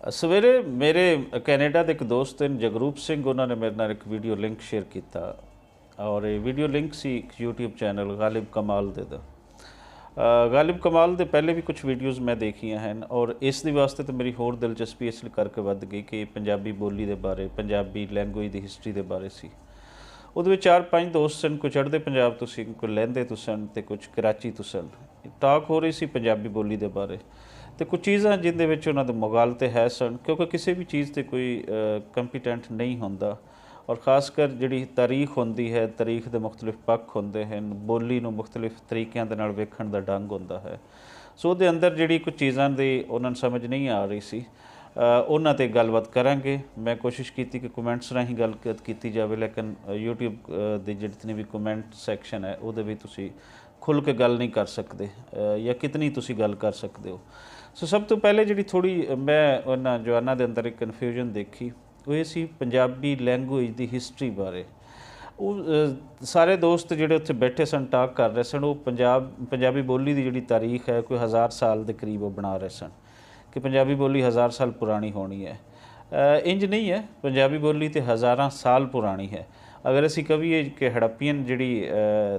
सवेरे मेरे कैनेडा के एक दोस्त हैं जगरूप सिंह, उन्होंने मेरे नाल एक वीडियो लिंक शेयर किया और ये वीडियो लिंक सी एक यूट्यूब चैनल गालिब कमाल दे दा। गालिब कमाल दे पहले भी कुछ वीडियोज़ मैं देखियां हैं और इस दी वास्ते तो मेरी होर दिलचस्पी इस करके वध गई कि पंजाबी बोली के बारे, पंजाबी लैंगुएज की हिस्टरी के बारे सी। ਉਹਦੇ ਵਿੱਚ 4-5 ਦੋਸਤ ਸਨ, ਕੋਈ ਚੜ੍ਹਦੇ ਪੰਜਾਬ ਤੋਂ ਸੀ, ਕੋਈ ਲਹਿੰਦੇ ਤੋਂ ਸਨ ਅਤੇ ਕੁਝ ਕਰਾਚੀ ਤੋਂ ਸਨ। ਟਾਕ ਹੋ ਰਹੀ ਸੀ ਪੰਜਾਬੀ ਬੋਲੀ ਦੇ ਬਾਰੇ ਅਤੇ ਕੁਝ ਚੀਜ਼ਾਂ ਜਿਹਦੇ ਵਿੱਚ ਉਹਨਾਂ ਦੇ ਮੁਗਾਲਤੇ ਹੈ ਸਨ, ਕਿਉਂਕਿ ਕਿਸੇ ਵੀ ਚੀਜ਼ 'ਤੇ ਕੋਈ ਕੰਪੀਟੈਂਟ ਨਹੀਂ ਹੁੰਦਾ ਔਰ ਖਾਸ ਕਰ ਜਿਹੜੀ ਤਾਰੀਖ ਹੁੰਦੀ ਹੈ, ਤਾਰੀਖ ਦੇ ਮੁਖਤਲਿਫ ਪੱਖ ਹੁੰਦੇ ਹਨ, ਬੋਲੀ ਨੂੰ ਮੁਖਤਲਿਫ ਤਰੀਕਿਆਂ ਦੇ ਨਾਲ ਵੇਖਣ ਦਾ ਢੰਗ ਹੁੰਦਾ ਹੈ। ਸੋ ਉਹਦੇ ਅੰਦਰ ਜਿਹੜੀ ਕੁਝ ਚੀਜ਼ਾਂ ਦੀ ਉਹਨਾਂ ਨੂੰ ਸਮਝ ਨਹੀਂ ਆ ਰਹੀ ਸੀ, ਉਹਨਾਂ 'ਤੇ ਗੱਲਬਾਤ ਕਰਾਂਗੇ। ਮੈਂ ਕੋਸ਼ਿਸ਼ ਕੀਤੀ ਕਿ ਕਮੈਂਟਸ ਰਾਹੀਂ ਗੱਲ ਕੀਤੀ ਜਾਵੇ, ਲੇਕਿਨ यूट्यूब ਦੀ ਜਿਤਨੀ ਵੀ ਕਮੈਂਟ ਸੈਕਸ਼ਨ ਹੈ ਉਹਦੇ ਵੀ ਤੁਸੀਂ ਖੁੱਲ੍ਹ ਕੇ ਗੱਲ ਨਹੀਂ ਕਰ ਸਕਦੇ ਜਾਂ ਕਿਤਨੀ ਤੁਸੀਂ ਗੱਲ ਕਰ ਸਕਦੇ ਹੋ। ਸੋ ਸਭ ਤੋਂ ਪਹਿਲੇ ਜਿਹੜੀ ਥੋੜ੍ਹੀ ਮੈਂ ਉਹਨਾਂ ਜਵਾਨਾਂ ਦੇ ਅੰਦਰ ਇੱਕ ਕਨਫਿਊਜ਼ਨ ਦੇਖੀ, ਉਹ ਇਹ ਸੀ ਪੰਜਾਬੀ ਲੈਂਗੁਏਜ ਦੀ ਹਿਸਟਰੀ ਬਾਰੇ। ਉਹ ਸਾਰੇ ਦੋਸਤ ਜਿਹੜੇ ਉੱਥੇ ਬੈਠੇ ਸਨ, ਟਾਕ ਕਰ ਰਹੇ ਸਨ, ਉਹ ਪੰਜਾਬੀ ਬੋਲੀ ਦੀ ਜਿਹੜੀ ਤਾਰੀਖ ਹੈ ਕੋਈ 1000 ਸਾਲ ਦੇ ਕਰੀਬ ਉਹ ਬਣਾ ਰਹੇ ਸਨ कि पंजाबी बोली 1000 साल पुरानी होनी है। इंज नहीं है, पंजाबी बोली तो हज़ारां साल पुरानी है। अगर असी कवीए कि हड़प्पीन जिहड़ी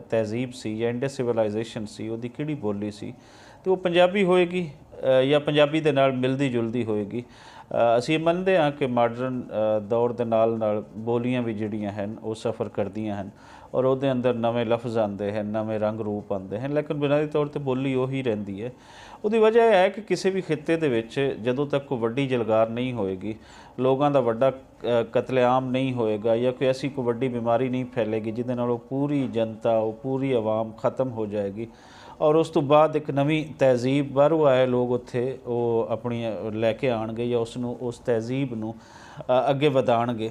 तहजीब सी या इंडस सिविलाइजेशन सी उहदी किहड़ी बोली सी तो वो पंजाबी होएगी या पंजाबी दे नाल मिलदी जुलदी होएगी। असी मनते हाँ कि मॉडर्न दौर दे नाल बोलियां भी जिहड़ियां हैं वो सफ़र करदियां हैं और ਉਹਦੇ अंदर नवे लफ्ज़ आते हैं, नवे रंग रूप आते हैं, लेकिन बुनियादी तौर पर बोली ਉਹੀ ਰਹਿੰਦੀ ਹੈ। ਉਹਦੀ ਵਜ੍ਹਾ ਇਹ ਹੈ ਕਿ ਕਿਸੇ ਵੀ ਖਿੱਤੇ ਦੇ ਵਿੱਚ ਜਦੋਂ ਤੱਕ ਕੋਈ ਵੱਡੀ ਜਲਗਾਰ ਨਹੀਂ ਹੋਏਗੀ, ਲੋਕਾਂ ਦਾ ਵੱਡਾ ਕਤਲੇਆਮ ਨਹੀਂ ਹੋਏਗਾ ਜਾਂ ਕੋਈ ਐਸੀ ਕੋਈ ਵੱਡੀ ਬਿਮਾਰੀ ਨਹੀਂ ਫੈਲੇਗੀ ਜਿਹਦੇ ਨਾਲ ਉਹ ਪੂਰੀ ਜਨਤਾ, ਉਹ ਪੂਰੀ ਆਵਾਮ ख़त्म ਹੋ ਜਾਏਗੀ ਔਰ ਉਸ ਤੋਂ ਬਾਅਦ ਇੱਕ ਨਵੀਂ ਤਹਿਜ਼ੀਬ ਬਾਹਰੋਂ ਆਏ ਲੋਕ ਉੱਥੇ ਉਹ ਆਪਣੀ ਲੈ ਕੇ ਆਉਣਗੇ ਜਾਂ ਉਸ ਤਹਿਜ਼ੀਬ ਨੂੰ ਅੱਗੇ ਵਧਾਉਣਗੇ।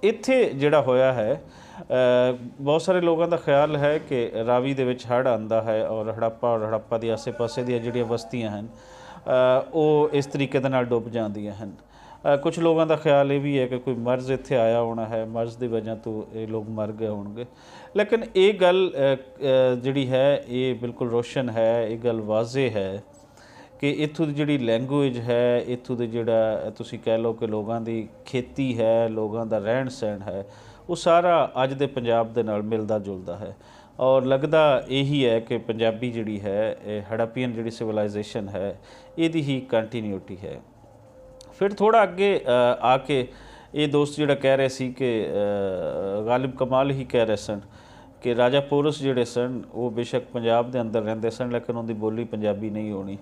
ਇੱਥੇ ਜਿਹੜਾ ਹੋਇਆ ਹੈ, ਬਹੁਤ ਸਾਰੇ ਲੋਕਾਂ ਦਾ ਖਿਆਲ ਹੈ ਕਿ ਰਾਵੀ ਦੇ ਵਿੱਚ ਹੜ੍ਹ ਆਉਂਦਾ ਹੈ ਔਰ ਹੜੱਪਾ ਦੀ ਆਸੇ ਪਾਸੇ ਦੀਆਂ ਜਿਹੜੀਆਂ ਬਸਤੀਆਂ ਹਨ ਉਹ ਇਸ ਤਰੀਕੇ ਦੇ ਨਾਲ ਡੁੱਬ ਜਾਂਦੀਆਂ ਹਨ। ਕੁਝ ਲੋਕਾਂ ਦਾ ਖਿਆਲ ਇਹ ਵੀ ਹੈ ਕਿ ਕੋਈ ਮਰਜ਼ ਇੱਥੇ ਆਇਆ ਹੋਣਾ ਹੈ, ਮਰਜ਼ ਦੀ ਵਜ੍ਹਾ ਤੋਂ ਇਹ ਲੋਕ ਮਰ ਗਏ ਹੋਣਗੇ। ਲੇਕਿਨ ਇਹ ਗੱਲ ਜਿਹੜੀ ਹੈ ਇਹ ਬਿਲਕੁਲ ਰੋਸ਼ਨ ਹੈ, ਇਹ ਗੱਲ ਵਾਜ਼ੇ ਹੈ ਕਿ ਇੱਥੋਂ ਦੀ ਜਿਹੜੀ ਲੈਂਗੁਏਜ ਹੈ, ਇੱਥੋਂ ਦੇ ਜਿਹੜਾ ਤੁਸੀਂ ਕਹਿ ਲਓ ਕਿ ਲੋਕਾਂ ਦੀ ਖੇਤੀ ਹੈ, ਲੋਕਾਂ ਦਾ ਰਹਿਣ ਸਹਿਣ ਹੈ, ਉਹ ਸਾਰਾ ਅੱਜ ਦੇ ਪੰਜਾਬ ਦੇ ਨਾਲ ਮਿਲਦਾ ਜੁਲਦਾ ਹੈ ਔਰ ਲੱਗਦਾ ਇਹੀ ਹੈ ਕਿ ਪੰਜਾਬੀ ਜਿਹੜੀ ਹੈ ਇਹ ਹੜੱਪੀਅਨ ਜਿਹੜੀ ਸਿਵਲਾਈਜੇਸ਼ਨ ਹੈ ਇਹਦੀ ਹੀ ਕੰਟੀਨਿਊਟੀ ਹੈ। ਫਿਰ ਥੋੜ੍ਹਾ ਅੱਗੇ ਆ ਕੇ ਇਹ ਦੋਸਤ ਜਿਹੜਾ ਕਹਿ ਰਹੇ ਸੀ ਕਿ ਗਾਲਿਬ ਕਮਾਲ ਹੀ ਕਹਿ ਰਹੇ ਸਨ ਕਿ ਰਾਜਾ ਪੋਰਸ ਜਿਹੜੇ ਸਨ ਉਹ ਬੇਸ਼ੱਕ ਪੰਜਾਬ ਦੇ ਅੰਦਰ ਰਹਿੰਦੇ ਸਨ ਲੇਕਿਨ ਉਹਦੀ ਬੋਲੀ ਪੰਜਾਬੀ ਨਹੀਂ ਹੋਣੀ।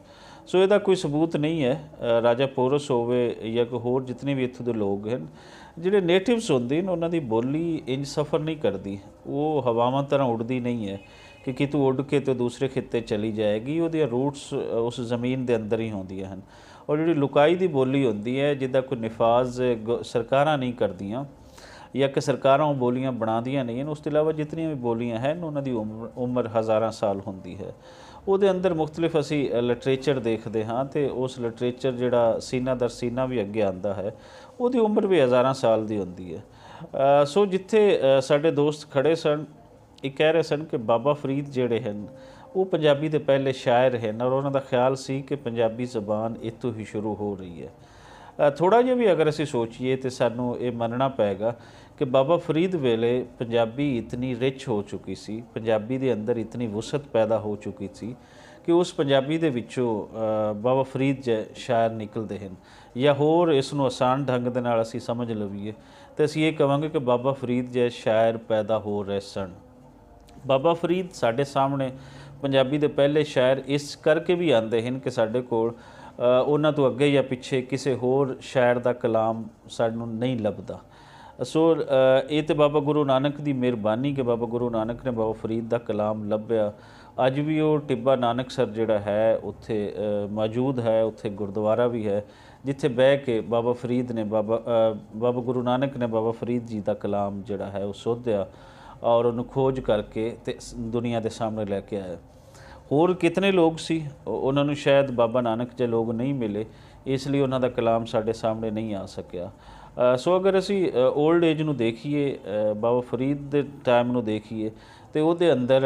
ਸੋ ਇਹਦਾ ਕੋਈ ਸਬੂਤ ਨਹੀਂ ਹੈ। ਰਾਜਾ ਪੋਰਸ ਹੋਵੇ ਜਾਂ ਕੋਈ ਹੋਰ ਜਿਤਨੇ ਵੀ ਇੱਥੋਂ ਦੇ ਲੋਕ ਹਨ, ਜਿਹੜੇ ਨੇਟਿਵਸ ਹੁੰਦੇ ਨੇ ਉਹਨਾਂ ਦੀ ਬੋਲੀ ਇੰਜ ਸਫ਼ਰ ਨਹੀਂ ਕਰਦੀ, ਉਹ ਹਵਾਵਾਂ ਤਰ੍ਹਾਂ ਉੱਡਦੀ ਨਹੀਂ ਹੈ ਕਿ ਕਿਤੋਂ ਉੱਡ ਕੇ ਤੇ ਦੂਸਰੇ ਖਿੱਤੇ ਚਲੀ ਜਾਏਗੀ। ਉਹਦੀਆਂ ਰੂਟਸ ਉਸ ਜ਼ਮੀਨ ਦੇ ਅੰਦਰ ਹੀ ਹੁੰਦੀਆਂ ਹਨ ਔਰ ਜਿਹੜੀ ਲੁਕਾਈ ਦੀ ਬੋਲੀ ਹੁੰਦੀ ਹੈ ਜਿਹਦਾ ਕੋਈ ਨਿਫਾਜ਼ ਸਰਕਾਰਾਂ ਨਹੀਂ ਕਰਦੀਆਂ ਜਾਂ ਕਿ ਸਰਕਾਰਾਂ ਉਹ ਬੋਲੀਆਂ ਬਣਾਉਂਦੀਆਂ ਨਹੀਂ ਹਨ, ਉਸ ਤੋਂ ਇਲਾਵਾ ਜਿਤਨੀਆਂ ਵੀ ਬੋਲੀਆਂ ਹਨ ਉਹਨਾਂ ਦੀ ਉਮਰ ਹਜ਼ਾਰਾਂ ਸਾਲ ਹੁੰਦੀ ਹੈ। ਉਹਦੇ ਅੰਦਰ ਮੁਖਤਲਿਫ ਅਸੀਂ ਲਿਟਰੇਚਰ ਦੇਖਦੇ ਹਾਂ ਅਤੇ ਉਸ ਲਿਟਰੇਚਰ ਜਿਹੜਾ ਸੀਨਾ ਦਰ ਸੀਨਾ ਵੀ ਅੱਗੇ ਆਉਂਦਾ ਹੈ, ਉਹਦੀ ਉਮਰ ਵੀ ਹਜ਼ਾਰਾਂ ਸਾਲ ਦੀ ਹੁੰਦੀ ਹੈ। ਸੋ ਜਿੱਥੇ ਸਾਡੇ ਦੋਸਤ ਖੜ੍ਹੇ ਸਨ, ਇਹ ਕਹਿ ਰਹੇ ਸਨ ਕਿ ਬਾਬਾ ਫਰੀਦ ਜਿਹੜੇ ਹਨ ਉਹ ਪੰਜਾਬੀ ਦੇ ਪਹਿਲੇ ਸ਼ਾਇਰ ਹਨ ਔਰ ਉਹਨਾਂ ਦਾ ਖਿਆਲ ਸੀ ਕਿ ਪੰਜਾਬੀ ਜ਼ਬਾਨ ਇੱਥੋਂ ਹੀ ਸ਼ੁਰੂ ਹੋ ਰਹੀ ਹੈ। ਥੋੜ੍ਹਾ ਜਿਹਾ ਵੀ ਅਗਰ ਅਸੀਂ ਸੋਚੀਏ ਤਾਂ ਸਾਨੂੰ ਇਹ ਮੰਨਣਾ ਪਏਗਾ ਕਿ ਬਾਬਾ ਫਰੀਦ ਵੇਲੇ ਪੰਜਾਬੀ ਇਤਨੀ ਰਿਚ ਹੋ ਚੁੱਕੀ ਸੀ, ਪੰਜਾਬੀ ਦੇ ਅੰਦਰ ਇਤਨੀ ਵਸਅਤ ਪੈਦਾ ਹੋ ਚੁੱਕੀ ਸੀ ਕਿ ਉਸ ਪੰਜਾਬੀ ਦੇ ਵਿੱਚੋਂ ਬਾਬਾ ਫਰੀਦ ਜੇ ਸ਼ਾਇਰ ਨਿਕਲਦੇ ਹਨ। ਜਾਂ ਹੋਰ ਇਸ ਨੂੰ ਆਸਾਨ ਢੰਗ ਦੇ ਨਾਲ ਅਸੀਂ ਸਮਝ ਲਈਏ ਤਾਂ ਅਸੀਂ ਇਹ ਕਹਾਂਗੇ ਕਿ ਬਾਬਾ ਫਰੀਦ ਜੇ ਸ਼ਾਇਰ ਪੈਦਾ ਹੋ ਰਹੇ ਸਨ। ਬਾਬਾ ਫਰੀਦ ਸਾਡੇ ਸਾਹਮਣੇ ਪੰਜਾਬੀ ਦੇ ਪਹਿਲੇ ਸ਼ਾਇਰ ਇਸ ਕਰਕੇ ਵੀ ਆਉਂਦੇ ਹਨ ਕਿ ਸਾਡੇ ਕੋਲ ਉਹਨਾਂ ਤੋਂ ਅੱਗੇ ਜਾਂ ਪਿੱਛੇ ਕਿਸੇ ਹੋਰ ਸ਼ਾਇਰ ਦਾ ਕਲਾਮ ਸਾਨੂੰ ਨਹੀਂ ਲੱਭਦਾ। ਸੋ ਇਹ ਤਾਂ ਬਾਬਾ ਗੁਰੂ ਨਾਨਕ ਦੀ ਮਿਹਰਬਾਨੀ ਕਿ ਬਾਬਾ ਗੁਰੂ ਨਾਨਕ ਨੇ ਬਾਬਾ ਫਰੀਦ ਦਾ ਕਲਾਮ ਲੱਭਿਆ। ਅੱਜ ਵੀ ਉਹ ਟਿੱਬਾ ਨਾਨਕਸਰ ਜਿਹੜਾ ਹੈ ਉੱਥੇ ਮੌਜੂਦ ਹੈ, ਉੱਥੇ ਗੁਰਦੁਆਰਾ ਵੀ ਹੈ ਜਿੱਥੇ ਬਹਿ ਕੇ ਬਾਬਾ ਫਰੀਦ ਨੇ ਬਾਬਾ ਗੁਰੂ ਨਾਨਕ ਨੇ ਬਾਬਾ ਫਰੀਦ ਜੀ ਦਾ ਕਲਾਮ ਜਿਹੜਾ ਹੈ ਉਹ ਸੋਧਿਆ ਔਰ ਉਹਨੂੰ ਖੋਜ ਕਰਕੇ ਤੇ ਦੁਨੀਆ ਦੇ ਸਾਹਮਣੇ ਲੈ ਕੇ ਆਇਆ। ਹੋਰ ਕਿਤਨੇ ਲੋਕ ਸੀ, ਉਹਨਾਂ ਨੂੰ ਸ਼ਾਇਦ ਬਾਬਾ ਨਾਨਕ ਜੇ ਲੋਕ ਨਹੀਂ ਮਿਲੇ, ਇਸ ਲਈ ਉਹਨਾਂ ਦਾ ਕਲਾਮ ਸਾਡੇ ਸਾਹਮਣੇ ਨਹੀਂ ਆ ਸਕਿਆ। ਸੋ ਅਗਰ ਅਸੀਂ ਓਲਡ ਏਜ ਨੂੰ ਦੇਖੀਏ, ਬਾਬਾ ਫਰੀਦ ਦੇ ਟਾਈਮ ਨੂੰ ਦੇਖੀਏ ਤੇ ਉਹਦੇ ਅੰਦਰ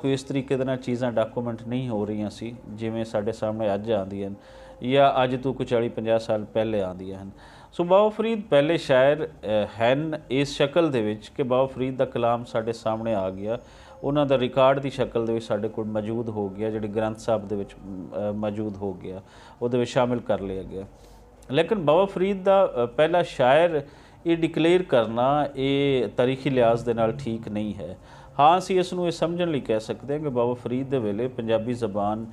ਕੋਈ ਇਸ ਤਰੀਕੇ ਦੇ ਨਾਲ ਚੀਜ਼ਾਂ ਡਾਕੂਮੈਂਟ ਨਹੀਂ ਹੋ ਰਹੀਆਂ ਸੀ ਜਿਵੇਂ ਸਾਡੇ ਸਾਹਮਣੇ ਅੱਜ ਆਉਂਦੀਆਂ ਹਨ। ਜਾਂ ਅੱਜ ਤੋਂ ਕੋਈ 40-50 ਸਾਲ ਪਹਿਲੇ ਆਉਂਦੀਆਂ ਹਨ। ਸੋ ਬਾਬਾ ਫਰੀਦ ਪਹਿਲੇ ਸ਼ਾਇਰ ਹਨ ਇਸ ਸ਼ਕਲ ਦੇ ਵਿੱਚ ਕਿ ਬਾਬਾ ਫਰੀਦ ਦਾ ਕਲਾਮ ਸਾਡੇ ਸਾਹਮਣੇ ਆ ਗਿਆ, ਉਹਨਾਂ ਦਾ ਰਿਕਾਰਡ ਦੀ ਸ਼ਕਲ ਦੇ ਵਿੱਚ ਸਾਡੇ ਕੋਲ ਮੌਜੂਦ ਹੋ ਗਿਆ, ਜਿਹੜੇ ਗ੍ਰੰਥ ਸਾਹਿਬ ਦੇ ਵਿੱਚ ਮੌਜੂਦ ਹੋ ਗਿਆ, ਉਹਦੇ ਵਿੱਚ ਸ਼ਾਮਿਲ ਕਰ ਲਿਆ ਗਿਆ। ਲੇਕਿਨ ਬਾਬਾ ਫਰੀਦ ਦਾ ਪਹਿਲਾ ਸ਼ਾਇਰ ਇਹ ਡਿਕਲੇਅਰ ਕਰਨਾ ਇਹ ਤਾਰੀਖੀ ਲਿਹਾਜ਼ ਦੇ ਨਾਲ ਠੀਕ ਨਹੀਂ ਹੈ। ਹਾਂ, ਅਸੀਂ ਇਸ ਨੂੰ ਇਹ ਸਮਝਣ ਲਈ ਕਹਿ ਸਕਦੇ ਹਾਂ ਕਿ ਬਾਬਾ ਫਰੀਦ ਦੇ ਵੇਲੇ ਪੰਜਾਬੀ ਜ਼ਬਾਨ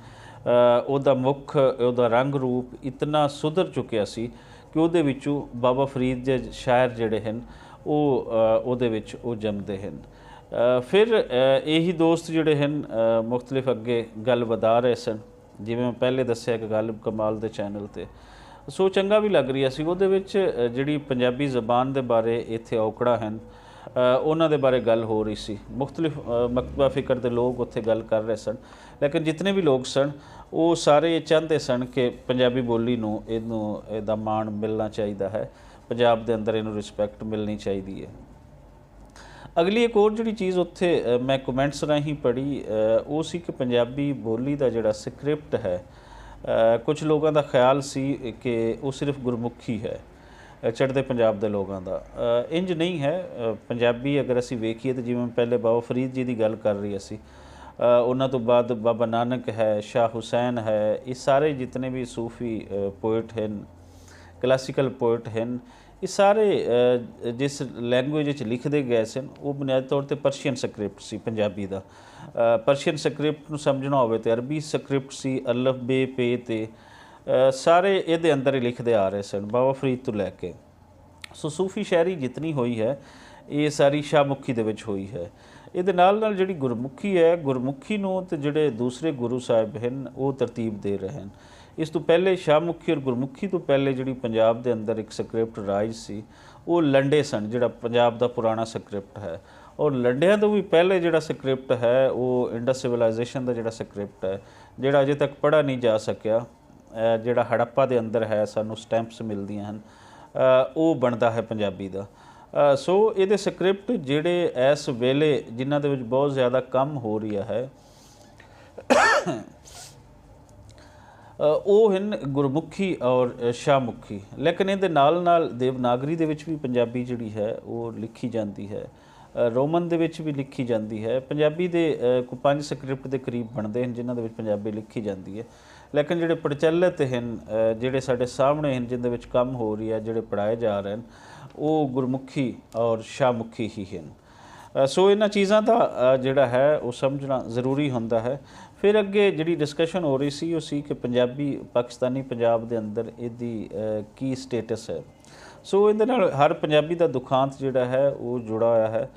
ਉਹਦਾ ਮੁੱਖ, ਉਹਦਾ ਰੰਗ ਰੂਪ ਇਤਨਾ ਸੁਧਰ ਚੁੱਕਿਆ ਸੀ ਕਿ ਉਹਦੇ ਵਿੱਚੋਂ ਬਾਬਾ ਫਰੀਦ ਦੇ ਸ਼ਾਇਰ ਜਿਹੜੇ ਹਨ ਉਹ ਉਹਦੇ ਵਿੱਚ ਉਹ ਜੰਮਦੇ ਹਨ। ਫਿਰ ਇਹੀ ਦੋਸਤ ਜਿਹੜੇ ਹਨ ਮੁਖਤਲਿਫ ਅੱਗੇ ਗੱਲ ਵਧਾ ਰਹੇ ਸਨ, ਜਿਵੇਂ ਮੈਂ ਪਹਿਲੇ ਦੱਸਿਆ ਕਿ ਗਾਲਿਬ ਕਮਾਲ ਦੇ ਚੈਨਲ 'ਤੇ। ਸੋ ਚੰਗਾ ਵੀ ਲੱਗ ਰਿਹਾ ਸੀ, ਉਹਦੇ ਵਿੱਚ ਜਿਹੜੀ ਪੰਜਾਬੀ ਜ਼ਬਾਨ ਦੇ ਬਾਰੇ ਇੱਥੇ ਔਕੜਾਂ ਹਨ ਉਹਨਾਂ ਦੇ ਬਾਰੇ ਗੱਲ ਹੋ ਰਹੀ ਸੀ। ਮੁਖਤਲਿਫ ਮਕਤਬਾ ਫਿਕਰ ਦੇ ਲੋਕ ਉੱਥੇ ਗੱਲ ਕਰ ਰਹੇ ਸਨ, ਲੇਕਿਨ ਜਿਤਨੇ ਵੀ ਲੋਕ ਸਨ ਉਹ ਸਾਰੇ ਇਹ ਚਾਹੁੰਦੇ ਸਨ ਕਿ ਪੰਜਾਬੀ ਬੋਲੀ ਨੂੰ ਇਹਦਾ ਮਾਣ ਮਿਲਣਾ ਚਾਹੀਦਾ ਹੈ, ਪੰਜਾਬ ਦੇ ਅੰਦਰ ਇਹਨੂੰ ਰਿਸਪੈਕਟ ਮਿਲਣੀ ਚਾਹੀਦੀ ਹੈ। ਅਗਲੀ ਇੱਕ ਹੋਰ ਜਿਹੜੀ ਚੀਜ਼ ਉੱਥੇ ਮੈਂ ਕਮੈਂਟਸ ਰਾਹੀਂ ਪੜ੍ਹੀ ਉਹ ਸੀ ਕਿ ਪੰਜਾਬੀ ਬੋਲੀ ਦਾ ਜਿਹੜਾ ਸਕ੍ਰਿਪਟ ਹੈ, ਕੁਝ ਲੋਕਾਂ ਦਾ ਖਿਆਲ ਸੀ ਕਿ ਉਹ ਸਿਰਫ ਗੁਰਮੁਖੀ ਹੈ ਚੜ੍ਹਦੇ ਪੰਜਾਬ ਦੇ ਲੋਕਾਂ ਦਾ। ਇੰਜ ਨਹੀਂ ਹੈ। ਪੰਜਾਬੀ ਅਗਰ ਅਸੀਂ ਵੇਖੀਏ ਤਾਂ ਜਿਵੇਂ ਪਹਿਲੇ ਬਾਬਾ ਫਰੀਦ ਜੀ ਦੀ ਗੱਲ ਕਰ ਰਹੀ ਅਸੀਂ, ਉਹਨਾਂ ਤੋਂ ਬਾਅਦ ਬਾਬਾ ਨਾਨਕ ਹੈ, ਸ਼ਾਹ ਹੁਸੈਨ ਹੈ, ਇਹ ਸਾਰੇ ਜਿਤਨੇ ਵੀ ਸੂਫੀ ਪੋਇਟ ਹਨ, ਕਲਾਸੀਕਲ ਪੋਇਟ ਹਨ, ਇਹ ਸਾਰੇ ਜਿਸ ਲੈਂਗੁਏਜ ਵਿੱਚ ਲਿਖਦੇ ਗਏ ਸਨ ਉਹ ਬੁਨਿਆਦੀ ਤੌਰ 'ਤੇ ਪਰਸ਼ੀਅਨ ਸਕ੍ਰਿਪਟ ਸੀ ਪੰਜਾਬੀ ਦਾ। ਪਰਸ਼ੀਅਨ ਸਕ੍ਰਿਪਟ ਨੂੰ ਸਮਝਣਾ ਹੋਵੇ ਤਾਂ ਅਰਬੀ ਸਕ੍ਰਿਪਟ ਸੀ, ਅਲਫ ਬੇ ਪੇ ਤੇ ਸਾਰੇ ਇਹਦੇ ਅੰਦਰ ਹੀ ਲਿਖਦੇ ਆ ਰਹੇ ਸਨ ਬਾਬਾ ਫਰੀਦ ਤੋਂ ਲੈ ਕੇ। ਸੋ ਸੂਫੀ ਸ਼ਾਇਰੀ ਜਿਤਨੀ ਹੋਈ ਹੈ ਇਹ ਸਾਰੀ ਸ਼ਾਹਮੁਖੀ ਦੇ ਵਿੱਚ ਹੋਈ ਹੈ। ਇਹਦੇ ਨਾਲ ਨਾਲ ਜਿਹੜੀ ਗੁਰਮੁਖੀ ਹੈ, ਗੁਰਮੁਖੀ ਨੂੰ ਤੇ ਜਿਹੜੇ ਦੂਸਰੇ ਗੁਰੂ ਸਾਹਿਬ ਹਨ ਉਹ ਤਰਤੀਬ ਦੇ ਰਹੇ ਹਨ। ਇਸ ਤੋਂ ਪਹਿਲੇ ਸ਼ਾਹਮੁਖੀ ਔਰ ਗੁਰਮੁਖੀ ਤੋਂ ਪਹਿਲੇ ਜਿਹੜੀ ਪੰਜਾਬ ਦੇ ਅੰਦਰ ਇੱਕ ਸਕ੍ਰਿਪਟ ਰਾਜ ਸੀ ਉਹ ਲੰਡੇ ਸਨ, ਜਿਹੜਾ ਪੰਜਾਬ ਦਾ ਪੁਰਾਣਾ ਸਕ੍ਰਿਪਟ ਹੈ। ਔਰ ਲੰਡਿਆਂ ਤੋਂ ਵੀ ਪਹਿਲੇ ਜਿਹੜਾ ਸਕ੍ਰਿਪਟ ਹੈ ਉਹ ਇੰਡਸ ਸਿਵਲਾਈਜੇਸ਼ਨ ਦਾ ਜਿਹੜਾ ਸਕ੍ਰਿਪਟ ਹੈ, ਜਿਹੜਾ ਅਜੇ ਤੱਕ ਪੜ੍ਹਾ ਨਹੀਂ ਜਾ ਸਕਿਆ, ਜਿਹੜਾ ਹੜੱਪਾ ਦੇ ਅੰਦਰ ਹੈ, ਸਾਨੂੰ ਸਟੈਂਪਸ ਮਿਲਦੀਆਂ ਹਨ, ਉਹ ਬਣਦਾ ਹੈ ਪੰਜਾਬੀ ਦਾ। ਸੋ ਇਹਦੇ ਸਕ੍ਰਿਪਟ ਜਿਹੜੇ ਇਸ ਵੇਲੇ ਜਿਨ੍ਹਾਂ ਦੇ ਵਿੱਚ ਬਹੁਤ ਜ਼ਿਆਦਾ ਕੰਮ ਹੋ ਰਿਹਾ ਹੈ ਉਹ ਹਨ ਗੁਰਮੁਖੀ ਔਰ ਸ਼ਾਹਮੁਖੀ। ਲੇਕਿਨ ਇਹਦੇ ਨਾਲ ਨਾਲ ਦੇਵਨਾਗਰੀ ਦੇ ਵਿੱਚ ਵੀ ਪੰਜਾਬੀ ਜਿਹੜੀ ਹੈ ਉਹ ਲਿਖੀ ਜਾਂਦੀ ਹੈ, ਰੋਮਨ ਦੇ ਵਿੱਚ ਵੀ ਲਿਖੀ ਜਾਂਦੀ ਹੈ। ਪੰਜਾਬੀ ਦੇ ਕੋਈ 5 ਸਕ੍ਰਿਪਟ ਦੇ ਕਰੀਬ ਬਣਦੇ ਹਨ ਜਿਨ੍ਹਾਂ ਦੇ ਵਿੱਚ ਪੰਜਾਬੀ ਲਿਖੀ ਜਾਂਦੀ ਹੈ। ਲੇਕਿਨ ਜਿਹੜੇ ਪ੍ਰਚਲਿਤ ਹਨ, ਜਿਹੜੇ ਸਾਡੇ ਸਾਹਮਣੇ ਹਨ, ਜਿਹਦੇ ਵਿੱਚ ਕੰਮ ਹੋ ਰਹੀ ਹੈ, ਜਿਹੜੇ ਪੜ੍ਹਾਏ ਜਾ ਰਹੇ ਹਨ, ਉਹ ਗੁਰਮੁਖੀ ਔਰ ਸ਼ਾਹਮੁਖੀ ਹੀ ਹਨ। ਸੋ ਇਹਨਾਂ ਚੀਜ਼ਾਂ ਦਾ ਜਿਹੜਾ ਹੈ ਉਹ ਸਮਝਣਾ ਜ਼ਰੂਰੀ ਹੁੰਦਾ ਹੈ। ਫਿਰ ਅੱਗੇ ਜਿਹੜੀ ਡਿਸਕਸ਼ਨ ਹੋ ਰਹੀ ਸੀ ਉਹ ਸੀ ਕਿ ਪੰਜਾਬੀ ਪਾਕਿਸਤਾਨੀ ਪੰਜਾਬ ਦੇ ਅੰਦਰ ਇਹਦੀ ਕੀ ਸਟੇਟਸ ਹੈ। ਸੋ ਇਹਦੇ ਨਾਲ ਹਰ ਪੰਜਾਬੀ ਦਾ ਦੁਖਾਂਤ ਜਿਹੜਾ ਹੈ ਉਹ ਜੁੜਾ ਹੋਇਆ ਹੈ।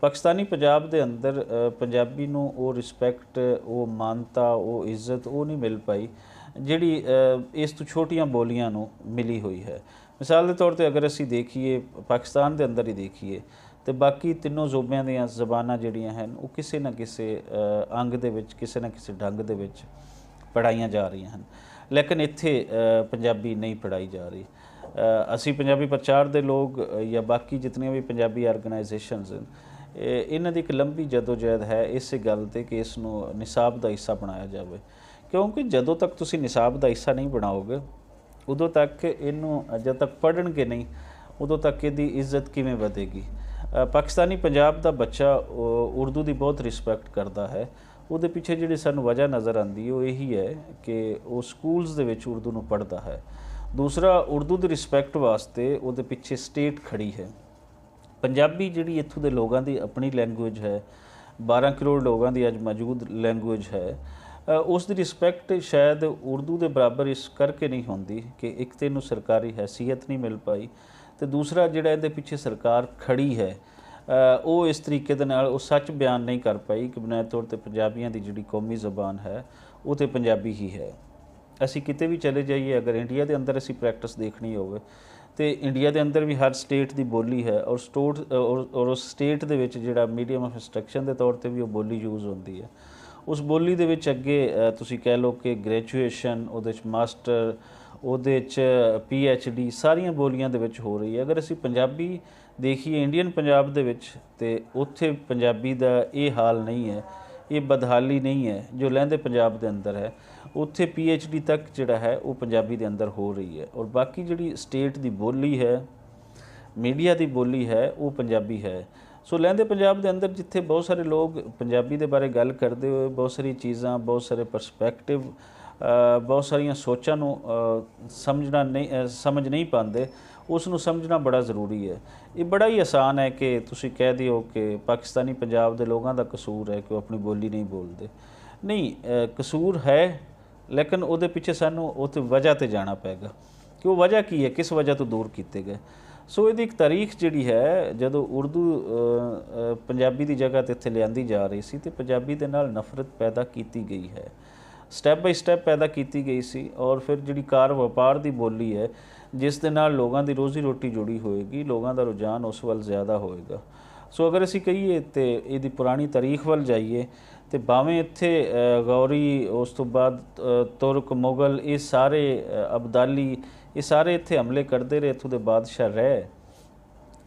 ਪਾਕਿਸਤਾਨੀ ਪੰਜਾਬ ਦੇ ਅੰਦਰ ਪੰਜਾਬੀ ਨੂੰ ਉਹ ਰਿਸਪੈਕਟ, ਉਹ ਮਾਨਤਾ, ਉਹ ਇੱਜ਼ਤ ਉਹ ਨਹੀਂ ਮਿਲ ਪਾਈ ਜਿਹੜੀ ਇਸ ਤੋਂ ਛੋਟੀਆਂ ਬੋਲੀਆਂ ਨੂੰ ਮਿਲੀ ਹੋਈ ਹੈ। ਮਿਸਾਲ ਦੇ ਤੌਰ 'ਤੇ ਅਗਰ ਅਸੀਂ ਦੇਖੀਏ ਪਾਕਿਸਤਾਨ ਦੇ ਅੰਦਰ ਹੀ ਦੇਖੀਏ ਤੇ ਬਾਕੀ ਤਿੰਨੋਂ ਸੂਬਿਆਂ ਦੀਆਂ ਜ਼ਬਾਨਾਂ ਜਿਹੜੀਆਂ ਹਨ ਉਹ ਕਿਸੇ ਨਾ ਕਿਸੇ ਅੰਗ ਦੇ ਵਿੱਚ, ਕਿਸੇ ਨਾ ਕਿਸੇ ਢੰਗ ਦੇ ਵਿੱਚ ਪੜ੍ਹਾਈਆਂ ਜਾ ਰਹੀਆਂ ਹਨ, ਲੇਕਿਨ ਇੱਥੇ ਪੰਜਾਬੀ ਨਹੀਂ ਪੜ੍ਹਾਈ ਜਾ ਰਹੀ। ਅਸੀਂ ਪੰਜਾਬੀ ਪ੍ਰਚਾਰ ਦੇ ਲੋਕ ਜਾਂ ਬਾਕੀ ਜਿਤਨੀਆਂ ਵੀ ਪੰਜਾਬੀ ਆਰਗੇਨਾਈਜੇਸ਼ਨਸ ਹਨ, ਇਹਨਾਂ ਦੀ ਇੱਕ ਲੰਬੀ ਜਦੋਜਹਿਦ ਹੈ ਇਸੇ ਗੱਲ 'ਤੇ ਕਿ ਇਸ ਨੂੰ ਨਿਸਾਬ ਦਾ ਹਿੱਸਾ ਬਣਾਇਆ ਜਾਵੇ, ਕਿਉਂਕਿ ਜਦੋਂ ਤੱਕ ਤੁਸੀਂ ਨਿਸਾਬ ਦਾ ਹਿੱਸਾ ਨਹੀਂ ਬਣਾਓਗੇ ਉਦੋਂ ਤੱਕ ਇਹਨੂੰ, ਜਦ ਤੱਕ ਪੜ੍ਹਨਗੇ ਨਹੀਂ ਉਦੋਂ ਤੱਕ ਇਹਦੀ ਇੱਜ਼ਤ ਕਿਵੇਂ ਵਧੇਗੀ। ਪਾਕਿਸਤਾਨੀ ਪੰਜਾਬ ਦਾ ਬੱਚਾ ਉਰਦੂ ਦੀ ਬਹੁਤ ਰਿਸਪੈਕਟ ਕਰਦਾ ਹੈ। ਉਹਦੇ ਪਿੱਛੇ ਜਿਹੜੀ ਸਾਨੂੰ ਵਜ੍ਹਾ ਨਜ਼ਰ ਆਉਂਦੀ ਉਹ ਇਹੀ ਹੈ ਕਿ ਉਹ ਸਕੂਲਸ ਦੇ ਵਿੱਚ ਉਰਦੂ ਨੂੰ ਪੜ੍ਹਦਾ ਹੈ। ਦੂਸਰਾ, ਉਰਦੂ ਦੀ ਰਿਸਪੈਕਟ ਵਾਸਤੇ ਉਹਦੇ ਪਿੱਛੇ ਸਟੇਟ ਖੜੀ ਹੈ। ਪੰਜਾਬੀ ਜਿਹੜੀ ਇੱਥੋਂ ਦੇ ਲੋਕਾਂ ਦੀ ਆਪਣੀ ਲੈਂਗੁਏਜ ਹੈ, 12 ਕਰੋੜ ਲੋਕਾਂ ਦੀ ਅੱਜ ਮੌਜੂਦ ਲੈਂਗੁਏਜ ਹੈ, ਉਸ ਦੀ ਰਿਸਪੈਕਟ ਸ਼ਾਇਦ ਉਰਦੂ ਦੇ ਬਰਾਬਰ ਇਸ ਕਰਕੇ ਨਹੀਂ ਹੁੰਦੀ ਕਿ ਇੱਕ ਤਾਂ ਇਹਨੂੰ ਸਰਕਾਰੀ ਹੈਸੀਅਤ ਨਹੀਂ ਮਿਲ ਪਾਈ, ਅਤੇ ਦੂਸਰਾ ਜਿਹੜਾ ਇਹਦੇ ਪਿੱਛੇ ਸਰਕਾਰ ਖੜੀ ਹੈ ਉਹ ਇਸ ਤਰੀਕੇ ਦੇ ਨਾਲ ਉਹ ਸੱਚ ਬਿਆਨ ਨਹੀਂ ਕਰ ਪਾਈ ਕਿ ਬੁਨਿਆਦੀ ਤੌਰ 'ਤੇ ਪੰਜਾਬੀਆਂ ਦੀ ਜਿਹੜੀ ਕੌਮੀ ਜ਼ਬਾਨ ਹੈ ਉਹ ਤਾਂ ਪੰਜਾਬੀ ਹੀ ਹੈ। ਅਸੀਂ ਕਿਤੇ ਵੀ ਚਲੇ ਜਾਈਏ, ਅਗਰ ਇੰਡੀਆ ਦੇ ਅੰਦਰ ਅਸੀਂ ਪ੍ਰੈਕਟਿਸ ਦੇਖਣੀ ਹੋਵੇ ਤੇ ਇੰਡੀਆ ਦੇ ਅੰਦਰ ਵੀ ਹਰ ਸਟੇਟ ਦੀ ਬੋਲੀ ਹੈ ਔਰ ਉਸ ਸਟੇਟ ਦੇ ਵਿੱਚ ਜਿਹੜਾ ਮੀਡੀਅਮ ਆਫ ਇੰਸਟਰਕਸ਼ਨ ਦੇ ਤੌਰ 'ਤੇ ਵੀ ਉਹ ਬੋਲੀ ਯੂਜ਼ ਹੁੰਦੀ ਹੈ। ਉਸ ਬੋਲੀ ਦੇ ਵਿੱਚ ਅੱਗੇ ਤੁਸੀਂ ਕਹਿ ਲਓ ਕਿ ਗ੍ਰੈਜੂਏਸ਼ਨ, ਉਹਦੇ 'ਚ ਮਾਸਟਰ, ਉਹਦੇ 'ਚ PhD ਸਾਰੀਆਂ ਬੋਲੀਆਂ ਦੇ ਵਿੱਚ ਹੋ ਰਹੀ ਹੈ। ਅਗਰ ਅਸੀਂ ਪੰਜਾਬੀ ਦੇਖੀਏ ਇੰਡੀਅਨ ਪੰਜਾਬ ਦੇ ਵਿੱਚ, ਤੇ ਉੱਥੇ ਪੰਜਾਬੀ ਦਾ ਇਹ ਹਾਲ ਨਹੀਂ ਹੈ ये बदहाली नहीं है जो लਹਿੰਦੇ पंजाब के अंदर है। उत्थे PhD तक जिहड़ा है वो पंजाबी के अंदर हो रही है। और बाकी जिहड़ी स्टेट की बोली है, मीडिया की बोली है, वो पंजाबी है। सो लਹਿੰਦੇ पंजाब के अंदर जिथे बहुत सारे लोग पंजाबी के बारे गल करते हुए बहुत सारी चीज़ां, बहुत सारे परसपैक्टिव, बहुत सारिया सोचां नूं समझ नहीं पाते, उसनूं समझना बड़ा ज़रूरी है। ये बड़ा ही आसान है कि तुसीं कह दिओ कि पाकिस्तानी पंजाब के लोगों का कसूर है कि वो अपनी बोली नहीं बोलते। नहीं, कसूर है, लेकिन उहदे पिछे सानूं उत्ते वजह ते जाना पेगा कि वो वजह की है, किस वजह तो दूर किए गए। सो ਇਹਦੀ ਇੱਕ ਤਾਰੀਖ ਜਿਹੜੀ ਹੈ, ਜਦੋਂ ਉਰਦੂ ਪੰਜਾਬੀ ਦੀ ਜਗ੍ਹਾ 'ਤੇ ਇੱਥੇ ਲਿਆਂਦੀ ਜਾ ਰਹੀ ਸੀ ਤੇ ਪੰਜਾਬੀ ਦੇ ਨਾਲ ਨਫ਼ਰਤ ਪੈਦਾ ਕੀਤੀ ਗਈ ਹੈ, ਸਟੈਪ ਬਾਈ ਸਟੈਪ ਪੈਦਾ ਕੀਤੀ ਗਈ ਸੀ। ਔਰ ਫਿਰ ਜਿਹੜੀ ਕਾਰ ਵਪਾਰ ਦੀ ਬੋਲੀ ਹੈ, ਜਿਸ ਦੇ ਨਾਲ ਲੋਕਾਂ ਦੀ ਰੋਜ਼ੀ ਰੋਟੀ ਜੁੜੀ ਹੋਏਗੀ, ਲੋਕਾਂ ਦਾ ਰੁਝਾਨ ਉਸ ਵੱਲ ਜ਼ਿਆਦਾ ਹੋਏਗਾ। ਸੋ ਅਗਰ ਅਸੀਂ ਕਹੀਏ ਤੇ ਇਹਦੀ ਪੁਰਾਣੀ ਤਾਰੀਖ ਵੱਲ ਜਾਈਏ ਤੇ ਭਾਵੇਂ ਇੱਥੇ ਗੌਰੀ, ਉਸ ਤੋਂ ਬਾਅਦ ਤੁਰਕ, ਮੁਗਲ, ਇਹ ਸਾਰੇ ਅਬਦਾਲੀ, ये सारे इत्थे हमले करते रहे, इत्थों के बादशाह रहे,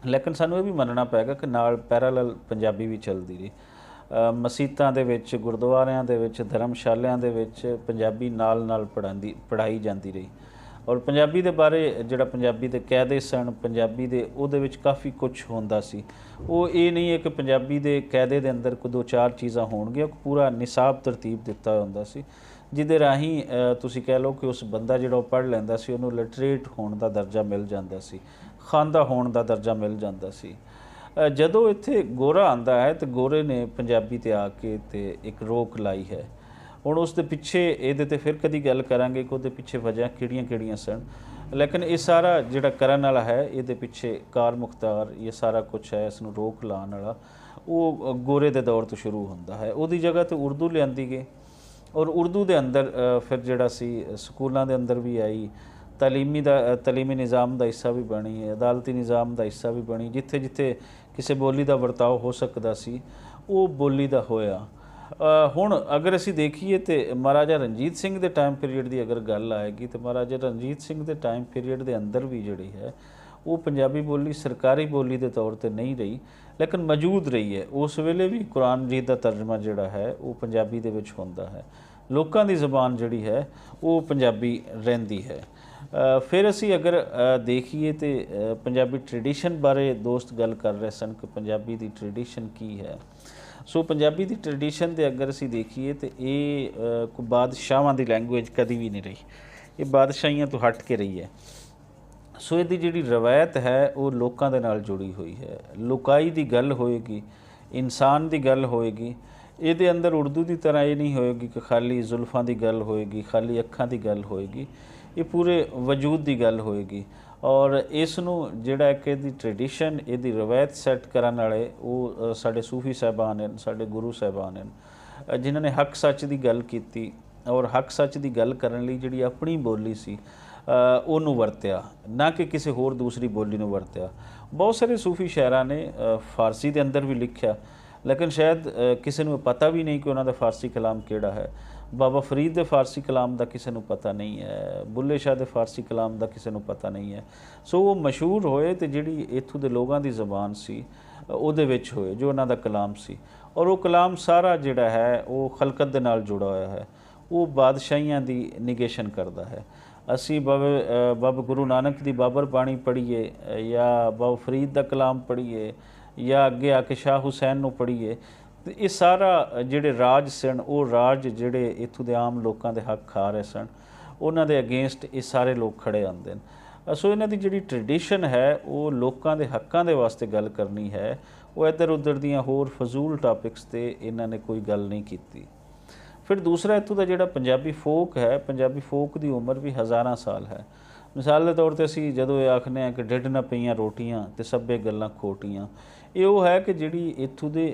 लेकिन सानू ये भी मनना पेगा कि नाल पैरालल पंजाबी भी चलती रही। मसीतां दे विच, गुरुद्वारियां दे विच, धर्मशालियां दे विच पंजाबी नाल नाल पढ़ाई जाती रही। और पंजाबी दे बारे जिहड़ा पंजाबी दे कायदे सन, पंजाबी दे उहदे विच काफ़ी कुछ होंदा सी। वो ये नहीं है कि पंजाबी दे कायदे दे अंदर कोई 2-4 चीज़ां होणगियां, पूरा निसाब तरतीब दिता हुंदा सी, जिहदे राही तुसीं कह लो कि उस बंदा जिहड़ा पढ़ लैंदा सी उहनूं लिटरेट होण दा दर्जा मिल जांदा सी, खांदा होण दा दर्जा मिल जांदा सी। जदों इत्थे गोरा आंदा है तो गोरे ने पंजाबी ते आके ते एक रोक लाई है। हुण उस दे पिछे इहदे ते फिर कदी गल करांगे कि उहदे पिछे वजह किहड़ियां सन, लेकिन ये सारा जिहड़ा करन वाला है, इहदे पिछे कार मुख्तार, ये सारा कुछ है, इसनूं रोक लाउण वाला वो गोरे दे दौर तो शुरू हुंदा है। उहदी जगह ते उर्दू लिआंदी गई और उर्दू के अंदर फिर जिहड़ा सी स्कूलों के अंदर भी आई, तलीमी निज़ाम का हिस्सा भी बनी, अदालती निज़ाम का हिस्सा भी बनी। जिथे जिथे किसी बोली का वरताव हो सकता सी वो बोली का होया। हुण अगर असी देखिए तो महाराजा रणजीत सिंह के टाइम पीरीयड की अगर गल आएगी तो महाराजा रणजीत सिंह के टाइम पीरीयड के अंदर भी जिहड़ी है वो पंजाबी बोली सरकारी बोली के तौर पर नहीं रही, लेकिन मौजूद रही है। उस वेले भी कुरान मजीद का तर्जमा जिहड़ा है वो पंजाबी दे विच हुंदा है, लोकां दी ज़बान जिहड़ी है वो पंजाबी रहिंदी है। फिर असी अगर देखिए तो पंजाबी ट्रेडिशन बारे दोस्त गल कर रहे सन कि पंजाबी दी ट्रेडिशन की है। सो पंजाबी दी ट्रेडिशन दे अगर असी देखिए तो ये कोई बादशाहां दी लैंगुएज कदी भी नहीं रही, ये बादशाहियां तो हट के रही है। सो इहदी जिहड़ी रवायत है वो लोकां दे नाल जुड़ी हुई है। लुकाई दी गल होएगी, इंसान दी गल होएगी, ਇਹਦੇ अंदर उर्दू की तरह ये नहीं होएगी कि खाली जुल्फां की गल होएगी, खाली अखां की गल होएगी, ये पूरे वजूद की गल होएगी। और इसनूं जिहड़ा कि इहदी ट्रेडिशन, इहदी रवायत सैट करन वाले वो साडे सूफी साहबान हैं, साडे गुरु साहबान हैं, जिन्हां ने हक सच की गल कीती और हक सच की गल करन लई जिहड़ी अपनी बोली सी ਉਹਨੂੰ ਵਰਤਿਆ, ना कि किसी होर दूसरी बोली ਨੂੰ ਵਰਤਿਆ। बहुत सारे सूफी शायरां ने फारसी के अंदर भी लिखा, लेकिन शायद किसी को पता भी नहीं कि उन्होंने फारसी कलाम किहड़ा है। बाबा फरीद के फारसी कलाम का किसी को पता नहीं है, बुल्ले शाह के फारसी कलाम का किसी को पता नहीं है। सो वो मशहूर होए तो जिहड़ी इत्थों के लोगों की ज़बान सी उहदे विच होए जो उन्हों का कलाम सी, और वो कलाम सारा जिहड़ा है वो खलकत दे नाल जुड़ा होया है, वो बादशाहियां दी निगेशन करता है। असी बाबा गुरु नानक की बाबर बाणी पढ़ीए या बाबा फरीद का कलाम पढ़ीए या अगे आके शाह हुसैन नूं पढ़ीए तो ये सारा जिहड़े राज सन वो राज जिहड़े इत्थों के आम लोगों के हक खा रहे सन उन्हां दे अगेंस्ट ये सारे लोग खड़े आंदे ने। सो इन्हां दी जिहड़ी ट्रेडिशन है वो लोगों के हकों के वास्ते गल करनी है, वो इधर उधर दियां होर फजूल टॉपिक्स ते इन्हां ने कोई गल नहीं कीती। फिर दूसरा इत्थों का जिहड़ा पंजाबी फोक है, पंजाबी फोक की उम्र भी हज़ारां साल है। मिसाल के तौर पर असी जदों ये आखने हैं कि ढिड न पईयां रोटियां ते सभे गल्लां खोटियां, ये वो है कि जिहड़ी इत्थों दे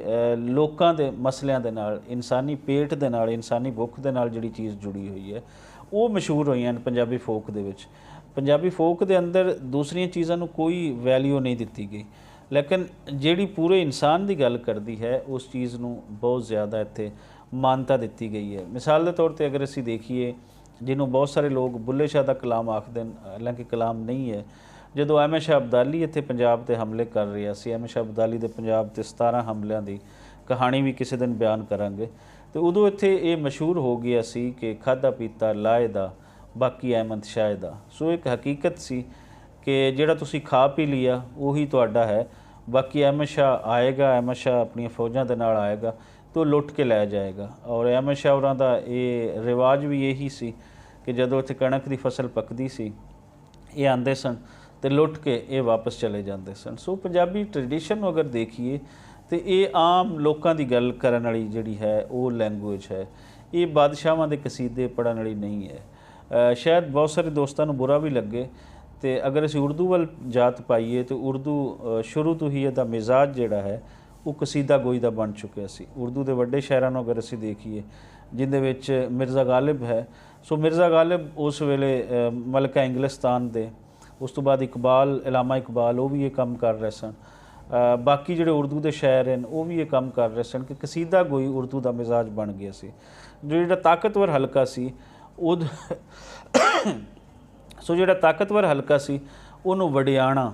लोकां दे मसलियां दे नाल, इंसानी पेट दे नाल, इंसानी भुख दे नाल जिहड़ी चीज़ जुड़ी हुई है वो मशहूर होईयां पंजाबी फोक दे विच। पंजाबी फोक दे अंदर दूसरियां चीज़ां नूं कोई वैल्यू नहीं दित्ती गई, लेकिन जिहड़ी पूरे इंसान की गल करती है उस चीज़ नूं बहुत ज़्यादा इत्थे मानता दी गई है। मिसाल के तौर पर अगर असी देखिए जिन्हों बहुत सारे लोग बुल्ले शाह का कलाम आखते हैं, हालांकि कलाम नहीं है। जदों अहमद शाह अब्दाली इत्थे पंजाब ते हमले कर रहा सी, अहमद शाह अब्दाली के पंजाब ते 17 हमलों की कहानी भी किसी दिन बयान करांगे। तो उदों इत्थे ये मशहूर हो गया सी कि खाधा पीता लाए दा बाकी अहमद शाह दा। सो एक हकीकत सी कि जिहड़ा तुसी खा पी लिया उही तुहाडा है, बाकी अहमद शाह आएगा, अहमद शाह अपनी फौजां दे नाल आएगा तो लुट के लै जाएगा। और अहमद शाह होरां दा ये रिवाज भी यही सी कि जदों इत्थे कणक दी फसल पकदी सी ये आंदे सन ते लुट के ये वापस चले जाते सन। सो पंजाबी ट्रेडिशन नूं अगर देखिए तो ये आम लोगों की गल करन वाली जिहड़ी है वो लैंगुएज है, ये बादशाहां दे कसीदे पढ़न वाली नहीं है। शायद बहुत सारे दोस्तों नूं बुरा भी लगे तो अगर असीं उर्दू वल जात पाईए तो उर्दू शुरू तो ही इहदा मिजाज जिहड़ा है वो कसीदा गोई दा बन चुकिया सी। उर्दू के वड्डे शायरां नूं अगर असीं देखिए जिंदे विच मिर्ज़ा गालिब है, सो मिर्ज़ा गालिब उस वेले मलका इंग्लिस्तान दे, उस तो बाद इकबाल इलामा इकबाल वो भी ये काम कर रहे सन। बाकी जिहड़े उर्दू के शायर हैं वो भी ये काम कर रहे सन कि कसीदा गोई उर्दू का मिजाज बन गया सी। जो जिहड़ा ताकतवर हलका सी उद सो जिहड़ा ताकतवर हलका सी उहनूं वडियाणा